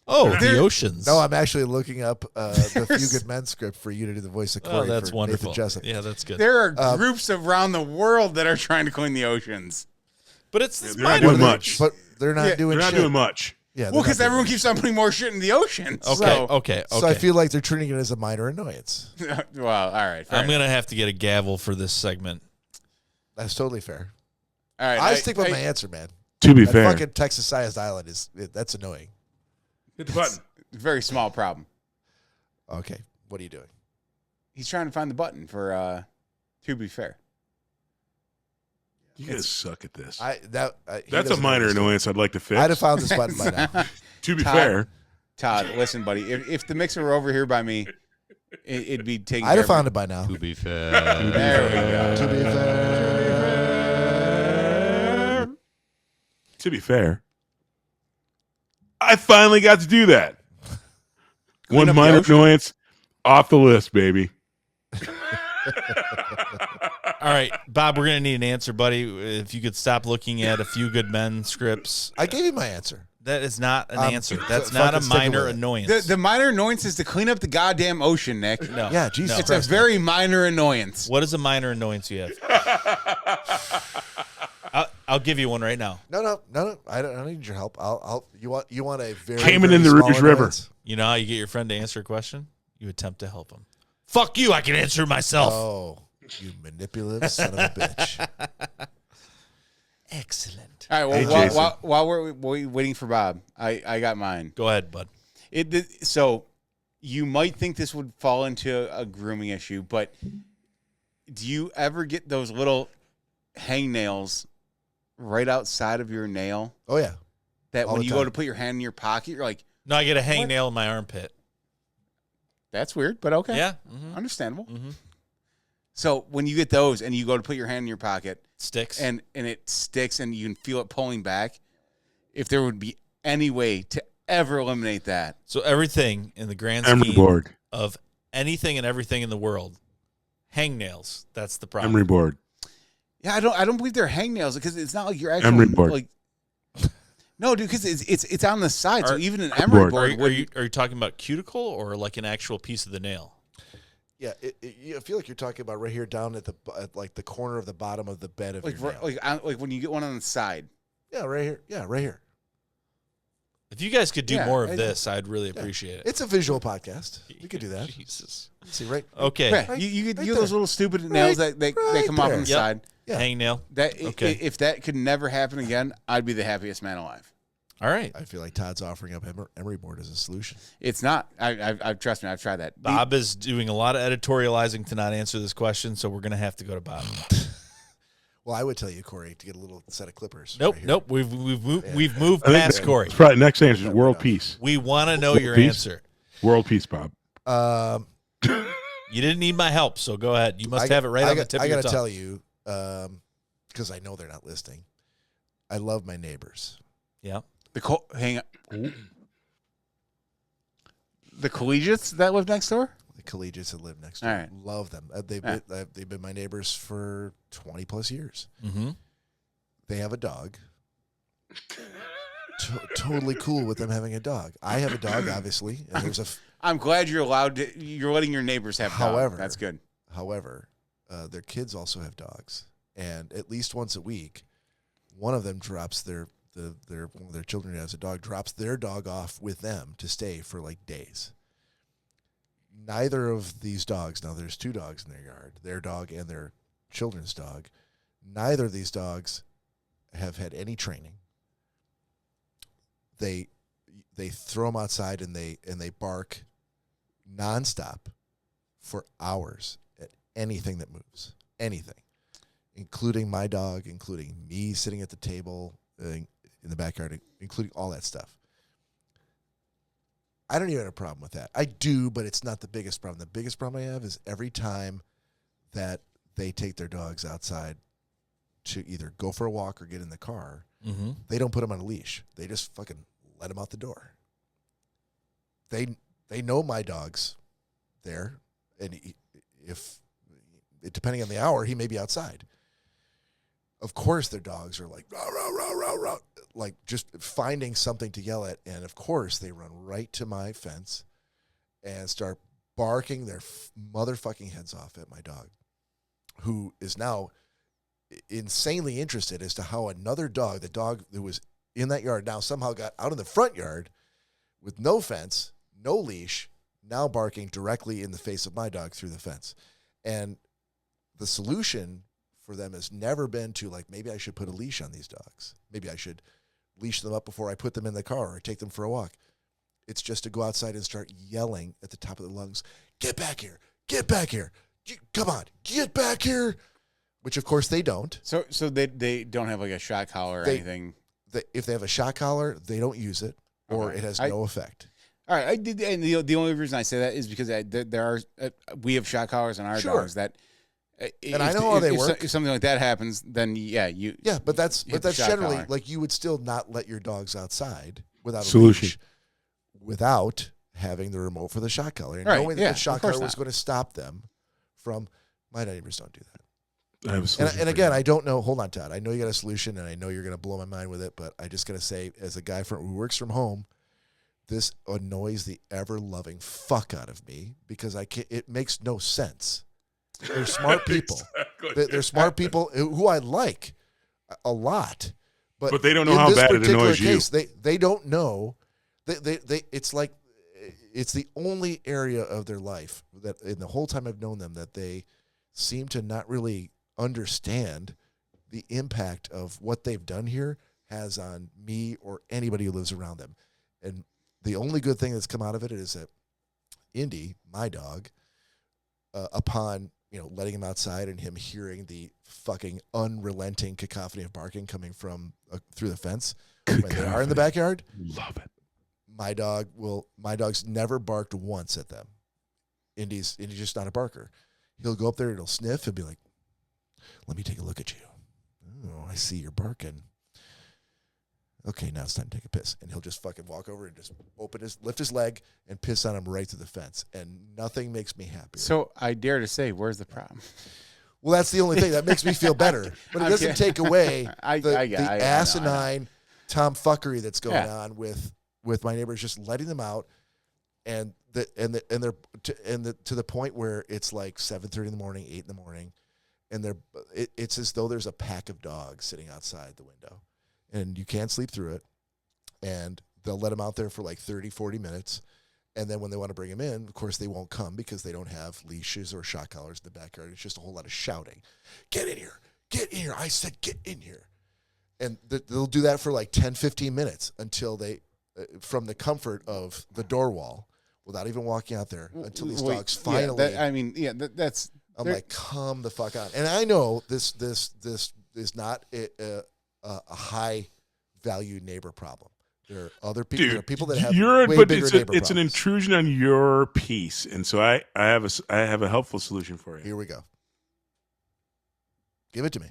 S3: Oh,
S2: They're-
S3: the oceans.
S1: No, I'm actually looking up the Few Good Men script for you to do the voice of Corey.
S3: oh, that's
S1: for
S3: wonderful.
S1: Nathan Jessup.
S3: Yeah, that's good.
S2: There are groups around the world that are trying to clean the oceans.
S3: But it's
S4: They're not
S3: minor.
S4: doing much.
S1: But they're not
S2: Yeah,
S1: doing
S4: They're not
S1: shit.
S4: doing much.
S1: Yeah,
S2: Well,
S1: they're
S2: because
S1: not doing
S2: everyone
S1: much.
S2: keeps on putting more shit in the oceans.
S3: Okay, okay.
S1: So I feel like they're treating it as a minor annoyance.
S2: Well, all right. fair
S3: I'm
S2: enough.
S3: gonna have to get a gavel for this segment.
S1: That's totally fair.
S2: All right.
S1: I stick with my answer, man.
S4: To be
S1: That
S4: fair,
S1: fucking Texas-sized island that's annoying.
S4: hit the button.
S2: Very small problem.
S1: Okay, what are you doing?
S2: He's trying to find the button for to be fair.
S4: You guys suck at this.
S1: He
S4: That's a
S1: doesn't
S4: minor
S1: understand.
S4: annoyance I'd like to fix.
S1: I'd have found this button by now.
S4: To be
S2: Todd,
S4: fair,
S2: Todd, listen, buddy. If the mixer were over here by me, it'd be taking.
S1: I'd have found it by now.
S3: To be fair.
S2: There we go.
S1: To be fair.
S4: to be fair, I finally got to do that.
S2: Clean
S4: One
S2: up the
S4: minor
S2: ocean.
S4: annoyance off the list, baby.
S3: All right, Bob, we're gonna need an answer, buddy. If you could stop looking at A Few Good Men scripts.
S1: I gave you my answer.
S3: That is not an answer.
S1: f-
S3: That's
S1: f-
S3: not a
S1: fucking sticking
S3: minor
S1: with it.
S3: annoyance.
S2: The minor annoyance is to clean up the goddamn ocean, Nick.
S3: no.
S1: Yeah, Jesus
S2: It's a
S1: Christ.
S2: very minor annoyance.
S3: What is a minor annoyance you have? I'll give you one right now.
S1: No. I don't need your help. You want a very
S4: Cayman
S1: very
S4: in the
S1: small
S4: Rouge River.
S1: annoyance?
S3: You know how you get your friend to answer a question? You attempt to help him. Fuck you, I can answer myself.
S1: Oh, you manipulative son of a bitch.
S3: Excellent.
S2: All right. Well,
S4: Hey,
S2: while,
S4: Jason.
S2: while we're waiting for Bob, I got mine.
S3: Go ahead, bud.
S2: So you might think this would fall into a grooming issue, but do you ever get those little hangnails right outside of your nail
S1: Oh yeah.
S2: that
S1: All
S2: when
S1: the
S2: you go
S1: time.
S2: to put your hand in your pocket, you're like,
S3: No, I get a
S2: What?
S3: hangnail in my armpit.
S2: that's weird, but okay.
S3: Yeah. Mm-hmm.
S2: Understandable.
S3: Mm-hmm.
S2: So when you get those and you go to put your hand in your pocket
S3: Sticks.
S2: and it sticks and you can feel it pulling back, if there would be any way to ever eliminate that.
S3: So everything in the grand
S4: Emery
S3: scheme
S4: board.
S3: of anything and everything in the world, hangnails. That's the problem.
S4: Emery board.
S2: Yeah, I don't believe they're hangnails because it's not like you're actually
S4: Emery board.
S2: like. No, dude, because it's on the side, so
S3: Are-
S2: even an
S4: board.
S2: emery
S3: Are
S2: board.
S3: you, are, you, are you talking about cuticle or like an actual piece of the nail?
S1: Yeah, I feel like you're talking about right here down at like the corner of the bottom of the bed of
S2: like
S1: your nail.
S2: like when you get one on the side.
S1: Yeah, right here. Yeah, right here.
S3: If you guys could do
S2: Yeah,
S3: more of
S1: right there.
S3: this, I'd really appreciate it.
S1: It's a visual podcast. We could do that.
S3: Jesus.
S1: See, right?
S3: Okay.
S2: Yeah,
S1: Right-
S2: you
S1: right
S2: get those
S1: there.
S2: little stupid nails
S1: Right-
S2: that
S1: right
S2: come off
S1: there.
S2: on the
S3: Yep.
S2: side.
S1: Yeah.
S3: Hangnail.
S2: That
S3: Okay.
S2: if that could never happen again, I'd be the happiest man alive.
S3: All right.
S1: I feel like Todd's offering up emery board as a solution.
S2: It's not. I trust me. I've tried that.
S3: Bob is doing a lot of editorializing to not answer this question, so we're going to have to go to Bob.
S1: Well, I would tell you, Corey, to get a little set of clippers.
S3: Nope,
S1: right here.
S3: nope. We've moved
S4: I think
S3: past Corey.
S4: It's probably next answer is world peace.
S3: We want to know
S4: World
S3: your
S4: peace?
S3: answer.
S4: World peace, Bob.
S3: You didn't need my help, so go ahead. You must have it right on the tip
S1: I
S3: of your
S1: gotta
S3: tongue.
S1: tell you, because I know they're not listening. I love my neighbors.
S3: Yeah.
S2: hang on. The collegiates that live next door.
S1: The collegiates that live next door.
S2: All right.
S1: Love them. They've been my neighbors for 20 plus years.
S3: Mm-hmm.
S1: They have a dog. Totally cool with them having a dog. I have a dog, obviously, and there's a.
S2: I'm glad you're allowed to. You're letting your neighbors have.
S1: However,
S2: that's good.
S1: However, their kids also have dogs, and at least once a week, one of them drops one of their children who has a dog drops their dog off with them to stay for like days. Neither of these dogs, now there's 2 dogs in their yard, their dog and their children's dog. Neither of these dogs have had any training. They throw them outside and they bark nonstop for hours at anything that moves, anything, including my dog, including me sitting at the table in the backyard, including all that stuff. I don't even have a problem with that. I do, but it's not the biggest problem. The biggest problem I have is every time that they take their dogs outside to either go for a walk or get in the car, they don't put them on a leash. They just fucking let them out the door. They they know my dog's there, and depending on the hour, he may be outside. Of course, their dogs are like, rah, rah, rah, rah, rah, like just finding something to yell at. And of course, they run right to my fence and start barking their motherfucking heads off at my dog, who is now insanely interested as to how another dog, the dog that was in that yard, now somehow got out in the front yard with no fence, no leash, now barking directly in the face of my dog through the fence. And the solution for them has never been to, like, maybe I should put a leash on these dogs. Maybe I should leash them up before I put them in the car or take them for a walk. It's just to go outside and start yelling at the top of their lungs, get back here, get back here, come on, get back here, which, of course, they don't.
S2: So they don't have, like, a shock collar or anything?
S1: If they have a shock collar, they don't use it, or it has no effect.
S2: All right, and the only reason I say that is because there are we have shock collars on our dogs that,
S1: and I know how they work.
S2: If something like that happens, then
S1: but that's generally collar. Like, you would still not let your dogs outside without a leash, without having the remote for the shock collar, and knowing that the shock collar was going to stop them from. My neighbors don't do that. And again, I don't know. Hold on, Todd. I know you got a solution, and I know you're going to blow my mind with it, but I just got to say, as a guy who works from home, this annoys the ever-loving fuck out of me because it makes no sense. They're smart people.
S4: Exactly.
S1: They're smart people who I like a lot, but
S4: they don't know how bad it annoys you.
S1: They don't know. It's like it's the only area of their life that in the whole time I've known them that they seem to not really understand the impact of what they've done here has on me or anybody who lives around them. And the only good thing that's come out of it is that Indy, my dog, upon letting him outside and him hearing the fucking unrelenting cacophony of barking coming from through the fence when they are in the backyard.
S4: Love it.
S1: My dog's never barked once at them. Indy's just not a barker. He'll go up there and he'll sniff. He'll be like, let me take a look at you. Oh, I see you're barking. Okay, now it's time to take a piss. And he'll just fucking walk over and just lift his leg and piss on him right through the fence. And nothing makes me happier.
S2: So I dare to say, where's the problem?
S1: Well, that's the only thing that makes me feel better. But it doesn't take away the asinine tomfuckery that's going on with my neighbors, just letting them out, and to the point where it's like 7:30 in the morning, 8 in the morning, and it's as though there's a pack of dogs sitting outside the window, and you can't sleep through it, and they'll let them out there for like 30, 40 minutes, and then when they want to bring them in, of course they won't come because they don't have leashes or shock collars in the backyard. It's just a whole lot of shouting. Get in here. Get in here. I said get in here. And they'll do that for like 10, 15 minutes until they, from the comfort of the door wall, without even walking out there, until these dogs finally.
S2: That's.
S1: I'm like, come the fuck out. And I know this is not a high value neighbor problem. There are other people. There are people that have way bigger neighbor problems.
S4: It's an intrusion on your peace, and so I have a helpful solution for you.
S1: Here we go. Give it to me.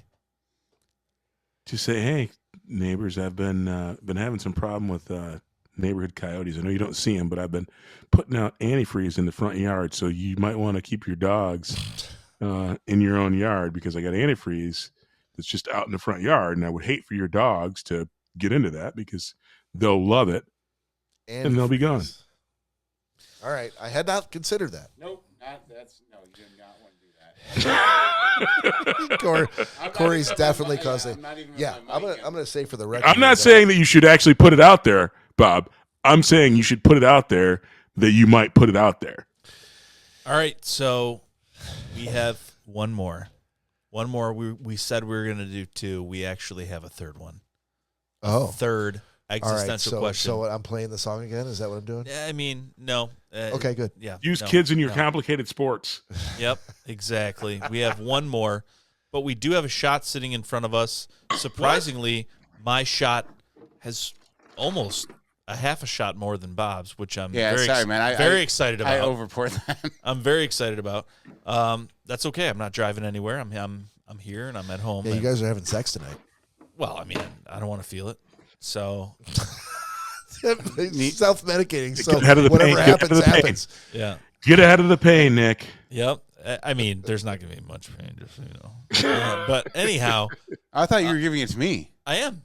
S4: Just say, hey, neighbors, I've been having some problem with neighborhood coyotes. I know you don't see them, but I've been putting out antifreeze in the front yard, so you might want to keep your dogs in your own yard because I got antifreeze that's just out in the front yard, and I would hate for your dogs to get into that because they'll love it, and they'll be gone.
S1: All right. I had not considered that.
S2: Nope. You did not want to do that.
S1: Corey's definitely causing. I'm gonna say for the record.
S4: I'm not saying that you should actually put it out there, Bob. I'm saying you should put it out there that you might put it out there.
S3: All right, so we have one more. One more. We said we were going to do two. We actually have a third one. Third existential question.
S1: So I'm playing the song again? Is that what I'm doing?
S3: Yeah, I mean, no.
S1: Okay, good.
S3: Yeah.
S4: Use kids in your complicated sports.
S3: Yep, exactly. We have one more, but we do have a shot sitting in front of us. Surprisingly, my shot has almost a half a shot more than Bob's, which I'm very excited about.
S2: I overpoured that.
S3: I'm very excited about. That's okay. I'm not driving anywhere. I'm here and I'm at home.
S1: Yeah, you guys are having sex tonight.
S3: Well, I mean, I don't want to feel it. So
S1: Self-medicating. So
S4: Get ahead of the
S1: whatever
S4: pain. Get ahead of
S1: happens,
S4: the pain.
S1: happens.
S3: Yeah.
S4: Get ahead of the pain, Nick.
S3: Yep. I mean, there's not going to be much pain, just so you know. But anyhow,
S2: I thought you were giving it to me.
S3: I am.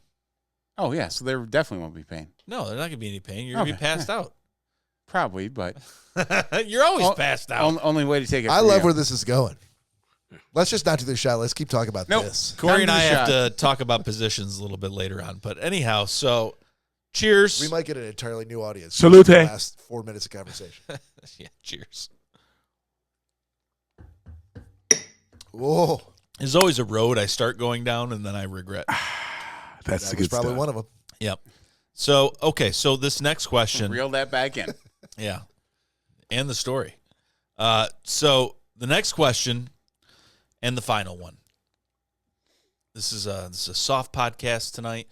S2: Oh, yeah, so there definitely won't be pain.
S3: No, there's not going to be any pain. You're going to be passed out.
S2: Probably, but
S3: You're always passed out.
S2: only way to take it.
S1: I
S2: for
S1: love
S2: you.
S1: where this is going. Let's just not do this shot. Let's keep talking about
S2: Nope.
S1: this.
S3: Corey and
S2: Time
S3: I
S2: to
S3: have
S2: shot.
S3: to talk about positions a little bit later on. But anyhow, so cheers.
S1: We might get an entirely new audience.
S4: Salute.
S1: For the last 4 minutes of conversation.
S3: Yeah, cheers.
S1: Whoa.
S3: There's always a road I start going down and then I regret.
S4: That's
S1: That
S4: the
S1: was
S4: good
S1: probably
S4: stuff.
S1: one of them.
S3: Yep. So, okay, so this next question.
S2: Reel that back in.
S3: Yeah. And the story. So the next question and the final one. This is a soft podcast tonight.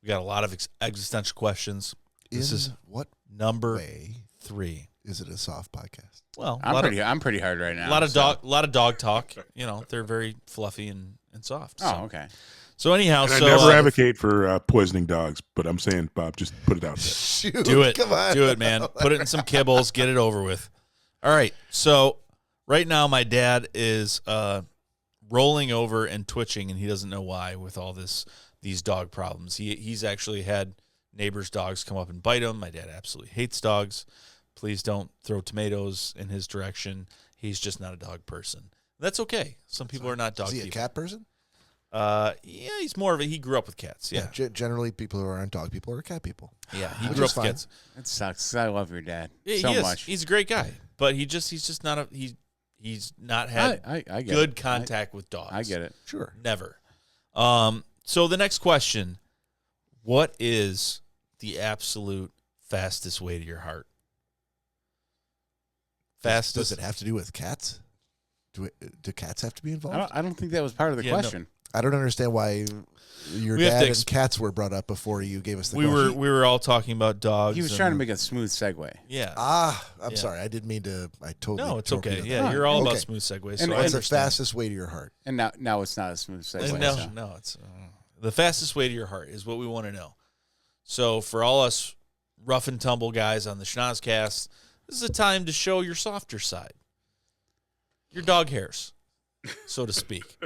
S3: We got a lot of existential questions. This is
S1: what
S3: number
S1: way
S3: 3.
S1: is it a soft podcast?
S3: Well,
S2: I'm pretty hard right now.
S3: a lot of
S2: so-
S3: dog talk. You know, they're very fluffy and soft.
S2: Oh,
S3: So,
S2: okay.
S3: so anyhow,
S4: And I
S3: so
S4: never advocate for poisoning dogs, but I'm saying, Bob, just put it out there.
S1: Shoot.
S3: do it.
S1: Come on.
S3: Do it, man. Put it in some kibbles. Get it over with. All right. So right now, my dad is rolling over and twitching, and he doesn't know why with all these dog problems. He's actually had neighbors' dogs come up and bite him. My dad absolutely hates dogs. Please don't throw tomatoes in his direction. He's just not a dog person. That's okay. Some people are not dog
S1: Is he a
S3: people.
S1: cat person?
S3: Yeah, he's more of a. He grew up with cats. Yeah,
S1: Generally, people who aren't dog people are cat people.
S3: yeah. He
S1: Which
S3: grew
S1: is
S3: up with
S1: fine.
S3: cats.
S2: That sucks. I love your dad
S3: Yeah,
S2: so
S3: he is.
S2: much.
S3: He's a great guy, but he's just not a. He's not had
S2: I get
S3: good
S2: it.
S3: contact with dogs.
S2: I get it.
S1: Sure.
S3: Never. So the next question: what is the absolute fastest way to your heart? Fastest.
S1: Does it have to do with cats? Do cats have to be involved?
S2: I don't think that was part of the
S3: Yeah, no.
S2: question.
S1: I don't understand why your
S3: We have
S1: dad
S3: to
S1: and cats were brought up before you gave us the
S3: We
S1: question.
S3: were all talking about dogs.
S2: He was trying to make a smooth segue.
S3: Yeah.
S1: I'm
S3: Yeah.
S1: sorry. I didn't mean to. I totally.
S3: No, it's
S1: torpedoed
S3: okay.
S1: that.
S3: Yeah, you're all about
S1: Okay.
S3: smooth segues. So
S2: And
S3: I
S1: What's the
S3: understand.
S1: fastest way to your heart?
S2: And now it's not a smooth segue.
S3: No,
S2: so.
S3: no, it's the fastest way to your heart is what we want to know. So for all us rough and tumble guys on the Schnozzcast, this is a time to show your softer side, your dog hairs, so to speak,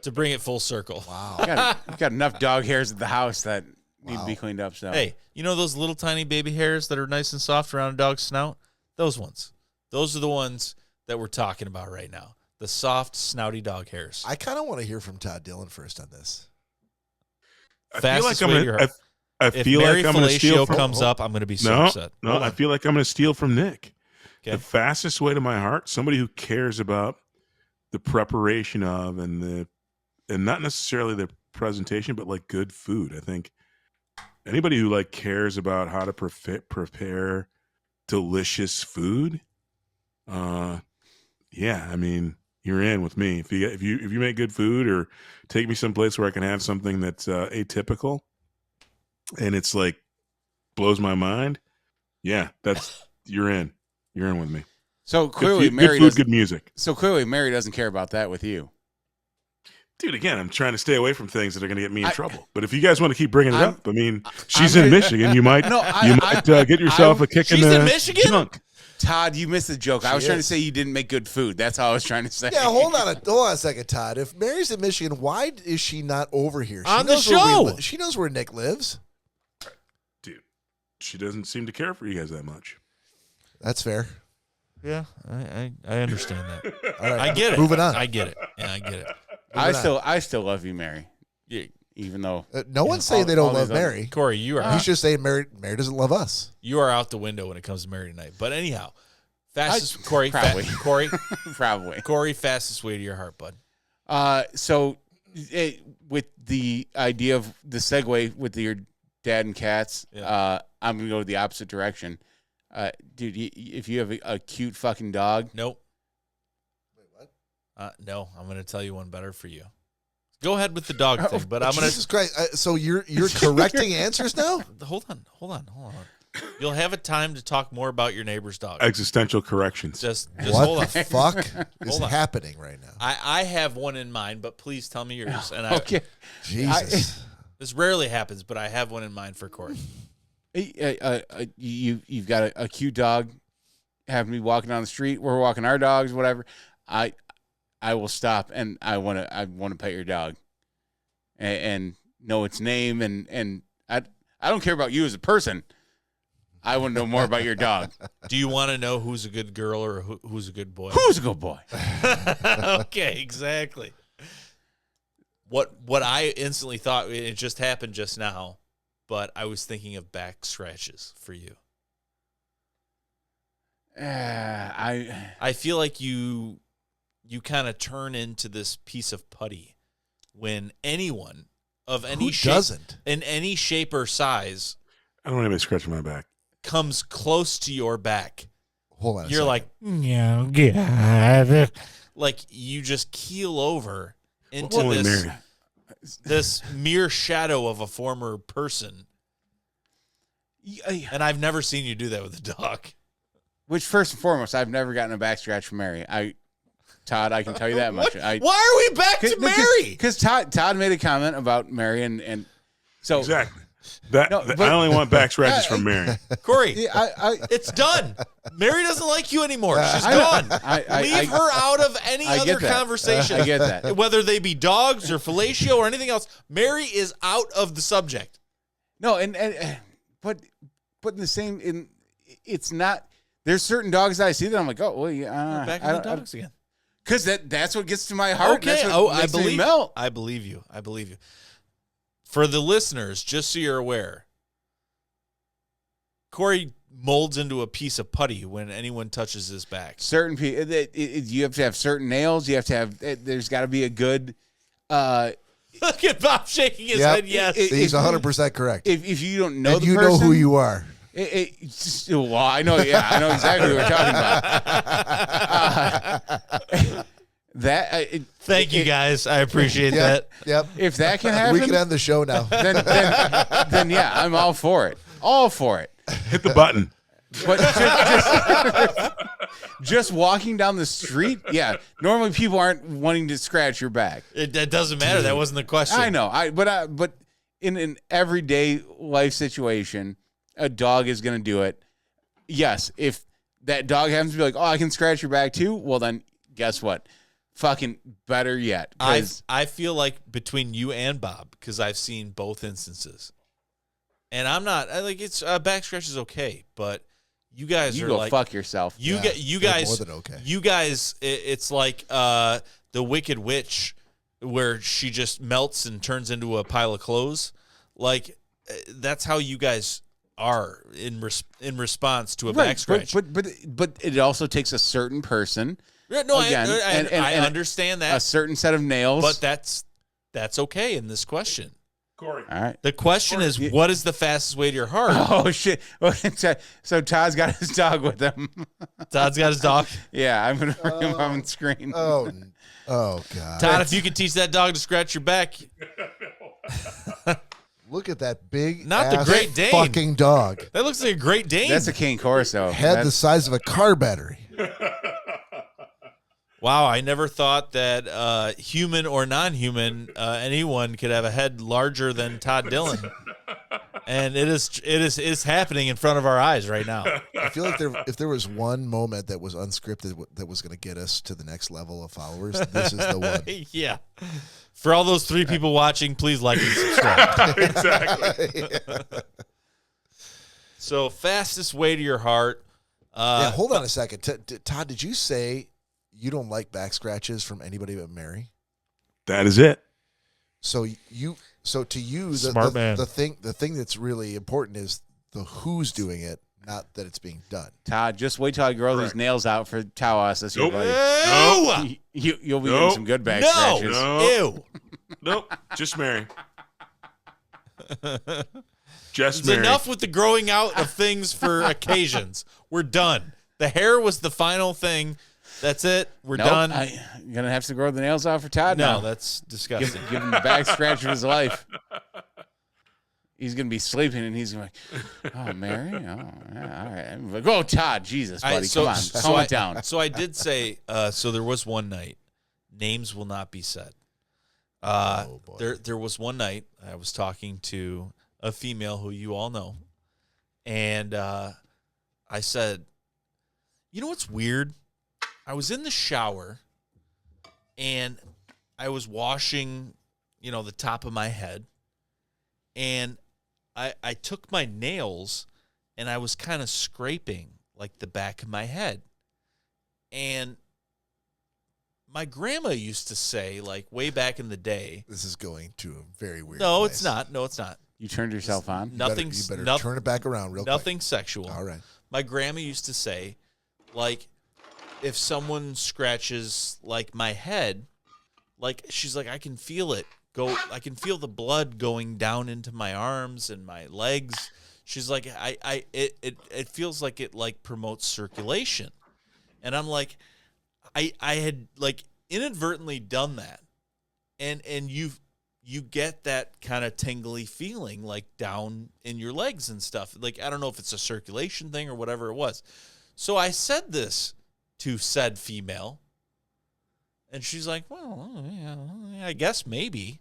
S3: to bring it full circle.
S1: Wow.
S2: You've got enough dog hairs at the house that need to be
S1: Wow.
S2: cleaned up. So
S3: Hey, you know those little tiny baby hairs that are nice and soft around a dog's snout? Those ones. Those are the ones that we're talking about right now. The soft, snouty dog hairs.
S1: I kind of want to hear from Todd Dillon first on this.
S4: I feel like
S3: Fastest
S4: I'm
S3: way to
S4: gonna.
S3: your heart.
S4: I
S3: If
S4: feel
S3: Mary
S4: like I'm going to steal
S3: Fellatio
S4: from.
S3: comes up, I'm going to be so
S4: No,
S3: upset.
S4: no.
S3: Hold
S4: I
S3: on.
S4: feel like I'm going to steal from Nick.
S3: Okay.
S4: The fastest way to my heart, somebody who cares about the preparation of and not necessarily the presentation, but like good food. I think anybody who like cares about how to prepare delicious food, yeah, I mean, you're in with me. If you make good food or take me someplace where I can have something that's atypical and it's like blows my mind, yeah, that's you're in. You're in with me.
S2: So
S4: Good
S2: clearly,
S4: food,
S2: Mary
S4: good food,
S2: doesn't.
S4: good music.
S2: So clearly, Mary doesn't care about that with you.
S4: Dude, again, I'm trying to stay away from things that are going to get me in
S2: I-
S4: trouble. But if you guys want to keep bringing it
S2: I'm-
S4: up, I mean, she's
S2: I'm
S4: in
S2: gonna-
S4: Michigan. You might,
S2: No,
S4: you might get yourself a kick in
S3: She's
S4: the
S3: in Michigan?
S4: junk.
S2: Todd, you missed the joke. I was trying to
S1: is.
S2: say you didn't make good food. That's all I was trying to say.
S1: Yeah, hold on a second, Todd. If Mary's in Michigan, why is she not over here? She
S3: On the
S1: knows where
S3: show.
S1: she knows where Nick lives.
S4: Dude, she doesn't seem to care for you guys that much.
S1: That's fair.
S3: Yeah, I understand that.
S1: All right,
S3: I get it.
S1: Moving on.
S3: I get it. Yeah, I get it.
S2: I still love you, Mary.
S3: Yeah,
S2: Even though
S1: No one's saying they
S2: all
S1: don't love
S2: these other-
S1: Mary.
S3: Corey, you are
S1: He's just saying Mary doesn't love us.
S3: you are out the window when it comes to Mary tonight. But anyhow, fastest Corey,
S2: probably.
S3: Corey,
S2: probably.
S3: fastest way to your heart, bud.
S2: So with the idea of the segue with your dad and cats,
S3: Yeah.
S2: I'm gonna go the opposite direction. Dude, if you have a cute fucking dog,
S3: Nope. Wait, what? No, I'm going to tell you one better for you. Go ahead with the dog thing, but I'm going
S1: Jesus Christ! So you're correcting answers now?
S3: to hold on. You'll have a time to talk more about your neighbor's dog.
S4: Existential corrections.
S3: Just
S1: What
S3: hold on.
S1: the fuck is
S3: Hold on.
S1: happening right now?
S3: I have one in mind, but please tell me yours. And
S2: okay.
S1: Jesus.
S3: this rarely happens, but I have one in mind for Corey.
S2: You've got a cute dog, have me walking down the street. We're walking our dogs, whatever. I will stop and I want to pet your dog, and know its name, and I don't care about you as a person. I want to know more about your dog.
S3: Do you want to know who's a good girl or who's a good boy?
S2: Who's a good boy?
S3: Okay, exactly. What I instantly thought, it just happened just now, but I was thinking of back scratches for you. I feel like you kind of turn into this piece of putty when anyone of any shape,
S1: doesn't?
S3: In any shape or size,
S4: I don't have any scratch on my back.
S3: comes close to your back.
S1: Hold on.
S3: You're like,
S5: Yeah, God.
S3: like you just keel over into
S4: Holy
S3: this
S4: Mary.
S3: this mere shadow of a former person. And I've never seen you do that with a dog.
S2: Which, first and foremost, I've never gotten a back scratch from Mary. Todd, I can tell you that much.
S3: Why are we back to Mary?
S2: Because Todd made a comment about Mary, and so
S4: Exactly.
S2: No, but-
S4: I only want back scratches from Mary.
S3: Corey,
S2: I
S3: it's done. Mary doesn't like you anymore. She's
S2: I know.
S3: gone.
S2: I
S3: Leave her out of any
S2: I
S3: other
S2: get that.
S3: conversation.
S2: I get that.
S3: Whether they be dogs or fellatio or anything else, Mary is out of the subject.
S2: No, but in the same, it's not. There's certain dogs that I see that I'm like, oh, well, yeah,
S3: Back to the dogs again.
S2: because that's what gets to my heart.
S3: Okay.
S2: That's what
S3: I
S2: makes me
S3: believe.
S2: melt.
S3: I believe you. I believe you. For the listeners, just so you're aware, Corey molds into a piece of putty when anyone touches his back.
S2: Certain people, you have to have certain nails. You have to have. There's got to be a good.
S3: Look at Bob shaking his
S1: Yep.
S3: head. Yes.
S1: He's 100% correct.
S2: If you don't know
S1: And
S2: the
S1: you
S2: person,
S1: know who you are.
S2: Well, I know. Yeah, I know exactly what we're talking about.
S3: Thank you, guys. I appreciate that.
S1: Yep.
S2: If that can happen,
S1: We can end the show now.
S2: then yeah, I'm all for it. All for it.
S4: Hit the button.
S2: But just walking down the street, yeah. Normally, people aren't wanting to scratch your back.
S3: It doesn't matter. That wasn't the question.
S2: I know. But in an everyday life situation, a dog is going to do it. Yes, if that dog happens to be like, oh, I can scratch your back too, well then, guess what? Fucking better yet.
S3: I feel like between you and Bob, because I've seen both instances, and I'm not it's back scratch is okay, but you guys
S2: you
S3: are
S2: go
S3: like
S2: fuck yourself.
S3: you
S1: Yeah,
S3: get you
S1: they're
S3: guys
S1: more than okay.
S3: You guys, it's like the Wicked Witch, where she just melts and turns into a pile of clothes. Like that's how you guys are in response to a back scratch.
S2: But it also takes a certain person.
S3: Yeah, no,
S2: Again,
S3: I
S2: and
S3: understand that,
S2: A certain set of nails.
S3: but that's okay in this question.
S4: Corey.
S2: all right.
S3: The question is, what is the fastest way to your heart?
S2: Oh shit! So Todd's got his dog with him.
S3: Todd's got his dog.
S2: Yeah, I'm gonna bring him on screen.
S1: Oh God.
S3: Todd, if you could teach that dog to scratch your back,
S1: Look at that big
S3: Not the
S1: ass
S3: Great Dane.
S1: fucking dog.
S3: that looks like a Great Dane.
S2: That's a Cane Corso.
S1: Head the size of a car battery.
S3: Wow, I never thought that human or non-human, anyone could have a head larger than Todd Dillon, and it is happening in front of our eyes right now.
S1: I feel like if there was one moment that was unscripted that was going to get us to the next level of followers, this is the one.
S3: Yeah. For all those 3 people watching, please like and subscribe.
S4: Exactly.
S3: So, fastest way to your heart.
S1: Yeah, hold on a second. Todd, did you say you don't like back scratches from anybody but Mary?
S4: That is it.
S1: So to you,
S5: Smart man.
S1: the thing that's really important is the who's doing it, not that it's being done.
S2: Todd, just wait till I grow these nails out for Tawas this year,
S4: Nope.
S2: buddy.
S3: Ew!
S2: You'll be
S4: Nope.
S2: getting some good back
S3: No!
S2: scratches.
S4: No.
S3: Ew!
S4: Nope. Just Mary.
S3: It's
S4: Just Mary.
S3: enough with the growing out of things for occasions. We're done. The hair was the final thing. That's it. We're
S2: Nope,
S3: done.
S2: You're gonna have to grow the nails out for Todd
S3: No,
S2: now.
S3: that's disgusting.
S2: Give him the back scratch of his life. He's gonna be sleeping and he's gonna be like, oh, Mary, oh, yeah, all right. I'm like, oh, Todd, Jesus, buddy, come on, calm it down.
S3: So I did say, so there was one night, names will not be said.
S1: Oh, boy.
S3: There was one night I was talking to a female who you all know, And I said, you know what's weird? I was in the shower, and I was washing, the top of my head, and I took my nails, and I was kind of scraping, like, the back of my head. And my grandma used to say, like, way back in the day.
S1: This is going to a very weird
S3: No,
S1: place.
S3: it's not. No, it's not.
S2: You turned yourself on?
S1: You better turn it back around real quick.
S3: Nothing sexual.
S1: All right.
S3: My grandma used to say, like, if someone scratches, like, my head, like, she's like, I can feel it go. I can feel the blood going down into my arms and my legs. She's like, it feels like it, like, promotes circulation. And I'm like, I had, like, inadvertently done that. And you get that kind of tingly feeling, like, down in your legs and stuff. Like, I don't know if it's a circulation thing or whatever it was. So I said this to said female, and she's like, well, yeah, I guess maybe.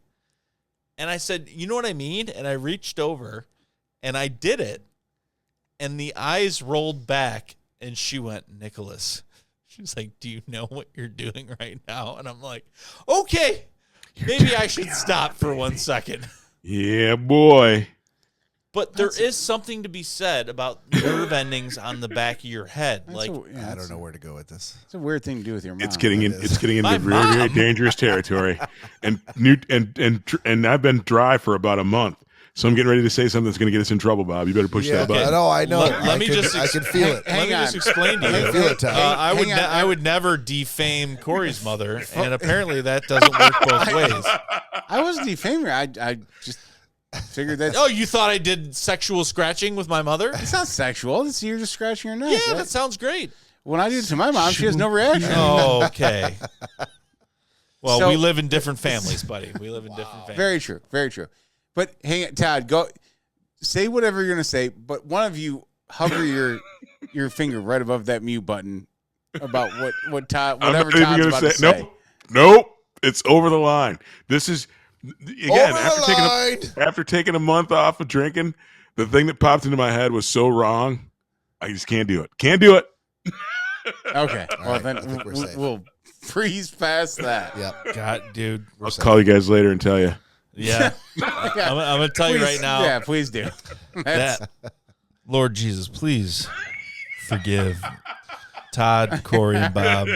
S3: And I said, you know what I mean? And I reached over, and I did it, and the eyes rolled back, and she went, Nicholas. She's like, do you know what you're doing right now? And I'm like, okay. Maybe I should stop for 1 second.
S4: Yeah, boy.
S3: But there is something to be said about nerve endings on the back of your head. Like,
S1: I don't know where to go with this.
S2: It's a weird thing to do with your mom.
S4: It's getting into
S3: My
S4: very, very
S3: mom.
S4: dangerous territory, and I've been dry for about a month, so I'm getting ready to say something that's going to get us in trouble, Bob. You better push that button.
S1: I know.
S3: Let me just
S1: I can feel it.
S3: Let me just explain to
S1: I
S3: you.
S1: can feel it, Tom.
S3: I would never defame Corey's mother, and apparently that doesn't work both ways.
S2: I wasn't defaming her. I just figured that.
S3: Oh, you thought I did sexual scratching with my mother?
S2: It's not sexual. You're just scratching your neck.
S3: Yeah,
S2: right?
S3: that sounds great.
S2: When I do it to my mom, she has no reaction.
S3: Oh, okay. Well,
S2: So-
S3: we live in different families, buddy. We live in different families.
S2: Very true. Very true. But hang on, Todd, go say whatever you're going to say, but one of you hover your finger right above that mute button about what Todd,
S4: I'm
S2: whatever
S4: not even
S2: Todd's
S4: gonna
S2: about to say.
S4: Nope. It's over the line. This is again
S1: Over the
S4: after taking a month off of drinking. The thing that popped into my head was so wrong. I just can't do it. Can't do it.
S2: Okay. Well,
S1: right,
S2: then
S1: I think we're safe.
S2: we'll freeze past that.
S1: Yep.
S3: God, dude.
S4: I'll call you guys later and tell you.
S3: Yeah. I'm going to tell you
S2: Please-
S3: right now.
S2: Yeah, please do. That's-
S3: That Lord Jesus, please forgive Todd, Corey, and Bob,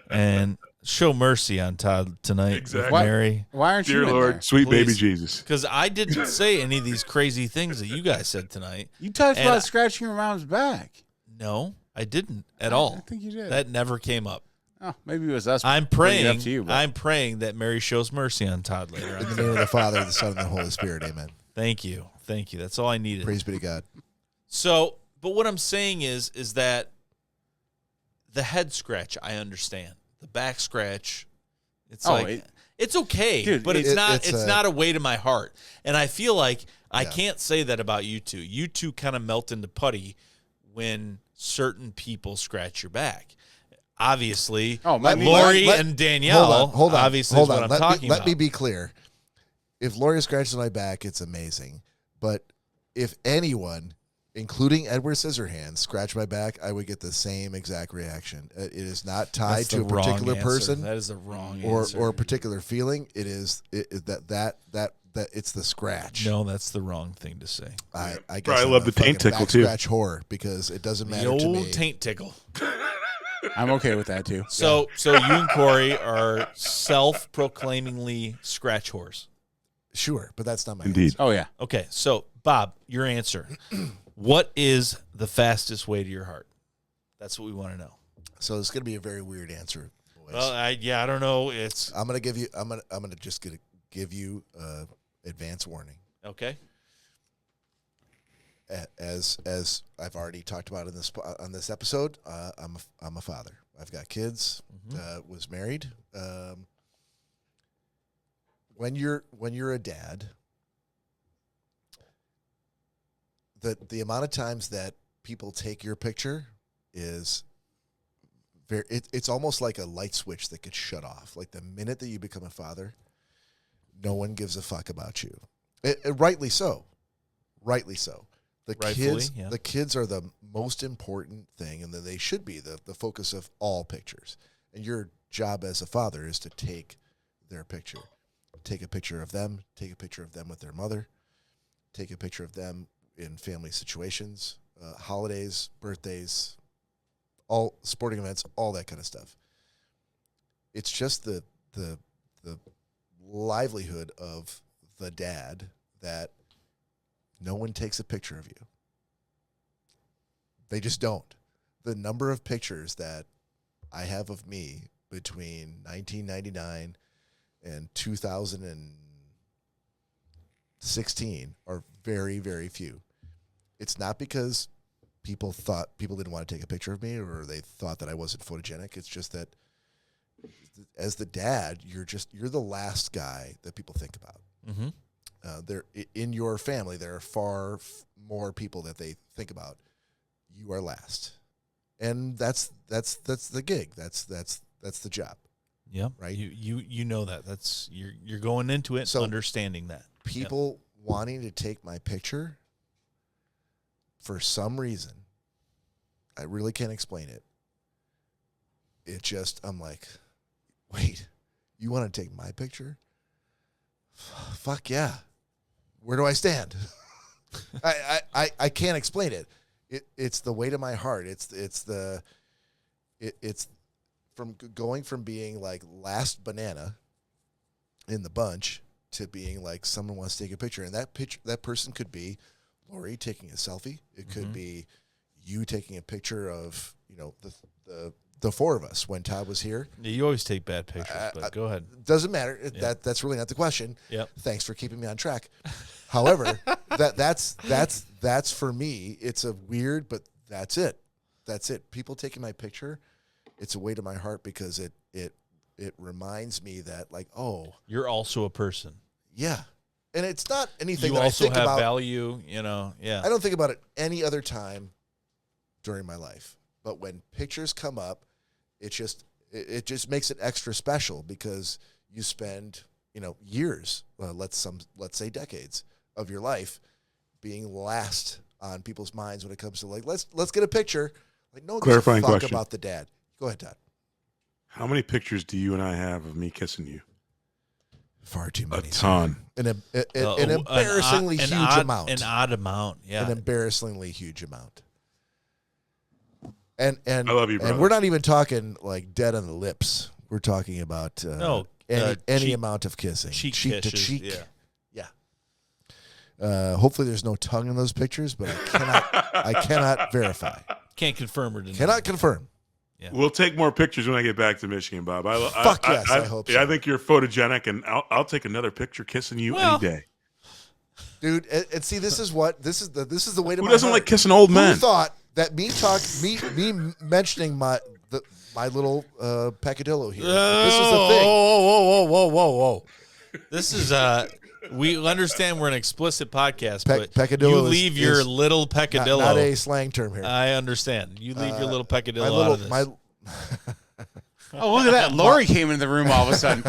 S3: and show mercy on Todd tonight
S4: Exactly.
S3: with Mary.
S2: why aren't you
S4: Dear
S2: in
S4: Lord,
S2: there?
S4: sweet baby
S3: Please.
S4: Jesus.
S3: Because I didn't say any of these crazy things that you guys said tonight.
S2: You talked
S3: And
S2: about scratching your mom's back.
S3: No, I didn't at
S2: I
S3: all.
S2: think you did.
S3: That never came up.
S2: Oh, maybe it was us.
S3: I'm
S2: bringing it
S3: praying.
S2: up to you, but-
S3: I'm praying that Mary shows mercy on Todd later
S1: In
S3: on.
S1: the name of the Father, the Son, and the Holy Spirit. Amen.
S3: Thank you. Thank you. That's all I needed.
S1: Praise be to God.
S3: So, but what I'm saying is that the head scratch, I understand. The back scratch, it's it's okay,
S2: Dude,
S3: but it's not.
S1: it's
S3: It's
S1: a-
S3: not a way to my heart, and I feel like I
S1: Yeah.
S3: can't say that about you two. You two kind of melt into putty when certain people scratch your back. Obviously,
S2: Oh, let me-
S3: Lori
S1: let-
S3: and Danielle.
S1: Hold on.
S3: Obviously,
S1: hold
S3: is what
S1: on.
S3: I'm talking
S1: Let
S3: about.
S1: me be clear. If Lori scratches my back, it's amazing. But if anyone, including Edward Scissorhands, scratched my back, I would get the same exact reaction. It is not tied
S3: That's
S1: to
S3: the
S1: a
S3: wrong
S1: particular
S3: answer.
S1: person
S3: That is the wrong
S1: or
S3: answer.
S1: or a particular feeling. It is that it's the scratch.
S3: No, that's the wrong thing to say.
S1: I guess
S4: Probably
S1: I'm
S4: love
S1: a
S4: the taint
S1: fucking
S4: tickle,
S1: back
S4: too.
S1: Scratch horror because it doesn't
S3: The
S1: matter to
S3: old
S1: me.
S3: taint tickle.
S2: I'm okay with that too.
S3: So you and Corey are self-proclaimingly scratch whores.
S1: Sure, but that's not my
S4: Indeed.
S1: answer.
S2: Oh yeah.
S3: Okay, so Bob, your answer. What is the fastest way to your heart? That's what we want to know.
S1: So it's going to be a very weird answer, boys.
S3: Well, I don't know. It's
S1: I'm going to give you. I'm going to just give you advance warning.
S3: okay.
S1: As I've already talked about on this episode, I'm a father. I've got kids. Was married. When you're a dad, the amount of times that people take your picture is very. It's almost like a light switch that gets shut off. Like the minute that you become a father, no one gives a fuck about you. Rightly so. Rightly so. The kids are the most important thing, and then they should be the focus of all pictures. And your job as a father is to take their picture. Take a picture of them, take a picture of them with their mother, take a picture of them in family situations, holidays, birthdays, all sporting events, all that kind of stuff. It's just the livelihood of the dad that no one takes a picture of you. They just don't. The number of pictures that I have of me between 1999 and 2016 are very, very few. It's not because people didn't want to take a picture of me or they thought that I wasn't photogenic. It's just that as the dad, you're the last guy that people think about.
S3: Mm-hmm.
S1: There in your family, there are far more people that they think about. You are last, and that's the gig. That's the job.
S3: Yeah,
S1: right.
S3: You know that. That's you're going into it,
S1: So
S3: understanding that
S1: people wanting to take my picture for some reason, I really can't explain it. It just I'm like, wait, you want to take my picture? Fuck yeah. Where do I stand? I can't explain it. It's the weight of my heart. It's from going from being like last banana in the bunch to being like someone wants to take a picture, and that person could be Lori taking a selfie. It could be you taking a picture of the four of us when Todd was here.
S3: Yeah, you always take bad pictures, but go ahead.
S1: Doesn't matter.
S3: Yeah.
S1: That's really not the question.
S3: Yep.
S1: Thanks for keeping me on track. However, that's for me. It's a weird, but that's it. That's it. People taking my picture, it's a weight to my heart because it reminds me that like, oh,
S3: you're also a person.
S1: Yeah, and it's not anything
S3: you
S1: that
S3: also
S1: I think
S3: have
S1: about,
S3: value. Yeah.
S1: I don't think about it any other time during my life, but when pictures come up, it just makes it extra special because you spend years, let's say decades of your life being last on people's minds when it comes to like let's get a picture. Like no,
S4: clarifying
S1: fuck
S4: question
S1: about the dad. Go ahead, Todd.
S4: How many pictures do you and I have of me kissing you?
S1: Far too many.
S4: A ton.
S1: An embarrassingly huge amount.
S3: An odd amount. Yeah.
S1: An embarrassingly huge amount. And
S4: I love you, brother.
S1: and we're not even talking like dead on the lips. We're talking about any
S3: cheek,
S1: amount of kissing,
S3: cheek
S1: to
S3: kisses,
S1: cheek.
S3: Yeah.
S1: Hopefully, there's no tongue in those pictures, but I cannot verify.
S3: Can't confirm or deny.
S1: Cannot confirm.
S3: Yeah.
S4: We'll take more pictures when I get back to Michigan, Bob.
S1: Fuck yes, I hope so.
S4: Yeah, I think you're photogenic, and I'll take another picture kissing you any day.
S1: Dude, and see, this is the way to my
S4: Who doesn't
S1: heart.
S4: like kissing old men?
S1: Who thought that me mentioning my little peccadillo here? This was the thing.
S3: Whoa. This is we understand we're an explicit podcast, but
S1: peccadillo
S3: you leave your little peccadillo.
S1: Not a slang term here.
S3: I understand. You leave your little peccadillo out of this.
S2: Oh, look at that. Lori came into the room all of a sudden.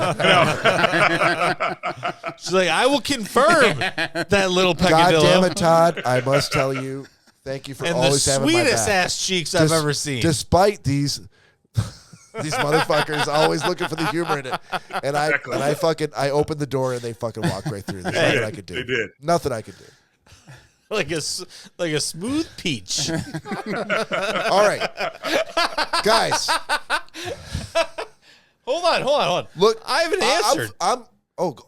S3: She's like, I will confirm that little peccadillo.
S1: God damn it, Todd. I must tell you, thank you for
S3: and
S1: always
S3: the
S1: having my back.
S3: sweetest ass cheeks I've ever seen.
S1: Despite these motherfuckers always looking for the humor in it. And I opened the door and they fucking walked right through. There's nothing I could do.
S4: They did.
S1: Nothing I could do.
S3: like a smooth peach.
S1: All right. Guys.
S3: Hold on.
S1: Look,
S3: I haven't answered.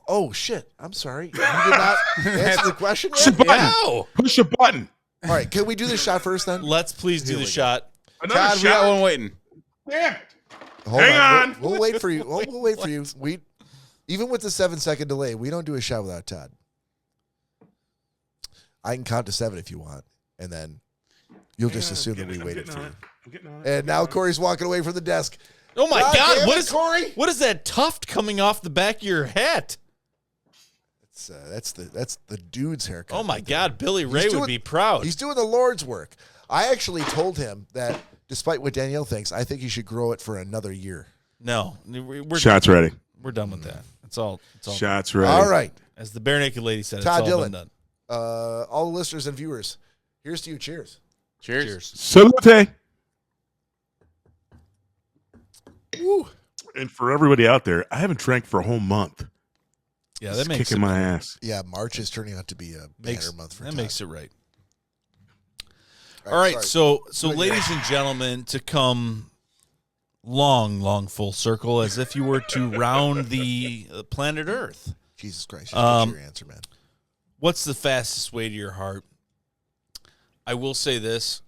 S1: Oh shit. I'm sorry. You did not answer the question
S4: Push a
S1: yet?
S4: button.
S3: No.
S4: Push a button.
S1: All right, can we do the shot first then?
S3: Let's please do the shot.
S4: Another
S2: Todd, we got
S4: shot.
S2: one waiting.
S4: Damn it.
S1: Hang
S4: on.
S1: We'll wait for you. We'll wait for you. Even with the 7-second delay, we don't do a shot without Todd. I can count to 7 if you want, and then you'll just assume that we waited for you. And now Corey's walking away from the desk.
S3: Oh my
S1: God
S3: God!
S1: damn
S3: What
S1: it,
S3: is
S1: Corey?
S3: What is that tuft coming off the back of your hat?
S1: That's the dude's haircut.
S3: Oh my
S1: right there.
S3: God! Billy Ray would be proud.
S1: He's doing the Lord's work. I actually told him that, despite what Danielle thinks, I think he should grow it for another year.
S3: No, we're
S4: Shots ready.
S3: We're done with that. It's all.
S4: Shots ready.
S1: All right,
S3: As the bare naked lady said,
S1: Todd
S3: it's all
S1: Dillon.
S3: been done.
S1: All the listeners and viewers, Here's to you. Cheers.
S2: Cheers.
S4: Salute.
S1: Woo.
S4: And for everybody out there, I haven't drank for a whole month.
S3: Yeah,
S4: It's
S3: that makes
S4: kicking
S3: it
S4: my ass.
S1: Yeah, March is turning out to be a banner month for
S3: that
S1: Todd.
S3: makes it right.
S1: All
S3: All right,
S1: sorry.
S3: so ladies and gentlemen, to come long full circle, as if you were to round the planet Earth.
S1: Jesus Christ, just get your answer, man.
S3: What's the fastest way to your heart? I will say this.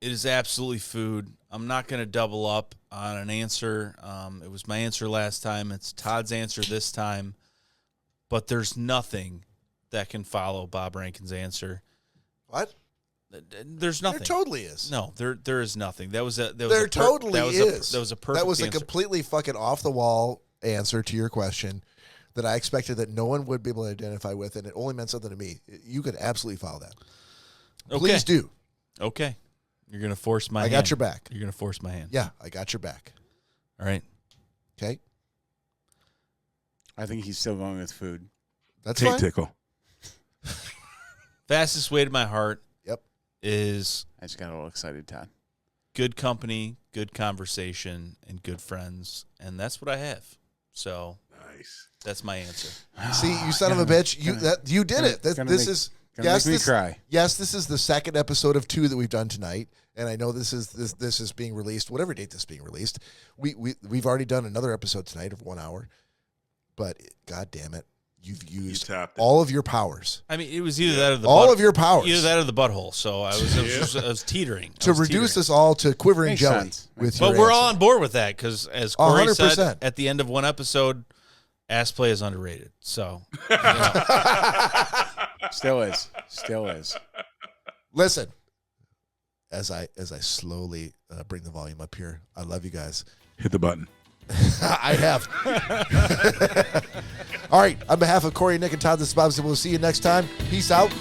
S3: It is absolutely food. I'm not going to double up on an answer. It was my answer last time. It's Todd's answer this time. But there's nothing that can follow Bob Rankin's answer.
S1: What?
S3: There's nothing.
S1: There totally is.
S3: No, there is nothing. That was a
S1: There totally is.
S3: That was a perfect
S1: That was a
S3: answer.
S1: completely fucking off the wall answer to your question that I expected that no one would be able to identify with, and it only meant something to me. You could absolutely follow that. Please do.
S3: Okay. You're going to force my
S1: I
S3: hand.
S1: got your back.
S3: You're going to force my hand.
S1: Yeah, I got your back.
S3: All right.
S1: Okay?
S2: I think he's still going with food.
S1: That's
S4: Tape
S1: fine.
S4: tickle.
S3: Fastest way to my heart
S1: Yep.
S3: is
S2: I just got a little excited, Todd.
S3: good company, good conversation, and good friends. And that's what I have. So
S4: Nice.
S3: that's my answer.
S1: See, you son of a bitch. You did it. This is
S2: Gonna make me cry.
S1: Yes, this is the second episode of 2 that we've done tonight, and I know this is being released, whatever date this is being released. We've already done another episode tonight of 1 hour, but god damn it, you've used
S4: topped it.
S1: all of your powers.
S3: I mean, it was either that or the
S1: All of your powers.
S3: either that or the butthole. So I was teetering.
S1: To reduce us all to quivering
S2: Makes
S1: jelly
S2: sense.
S1: with
S3: But
S1: your
S3: we're all
S1: answer.
S3: on board with that because, as Corey
S1: 100%.
S3: said at the end of one episode, ass play is underrated. So
S2: Still is.
S1: Listen, as I slowly bring the volume up here, I love you guys.
S4: Hit the button.
S1: I have. All right. On behalf of Corey, Nick, and Todd, this is Bob. So we'll see you next time. Peace out.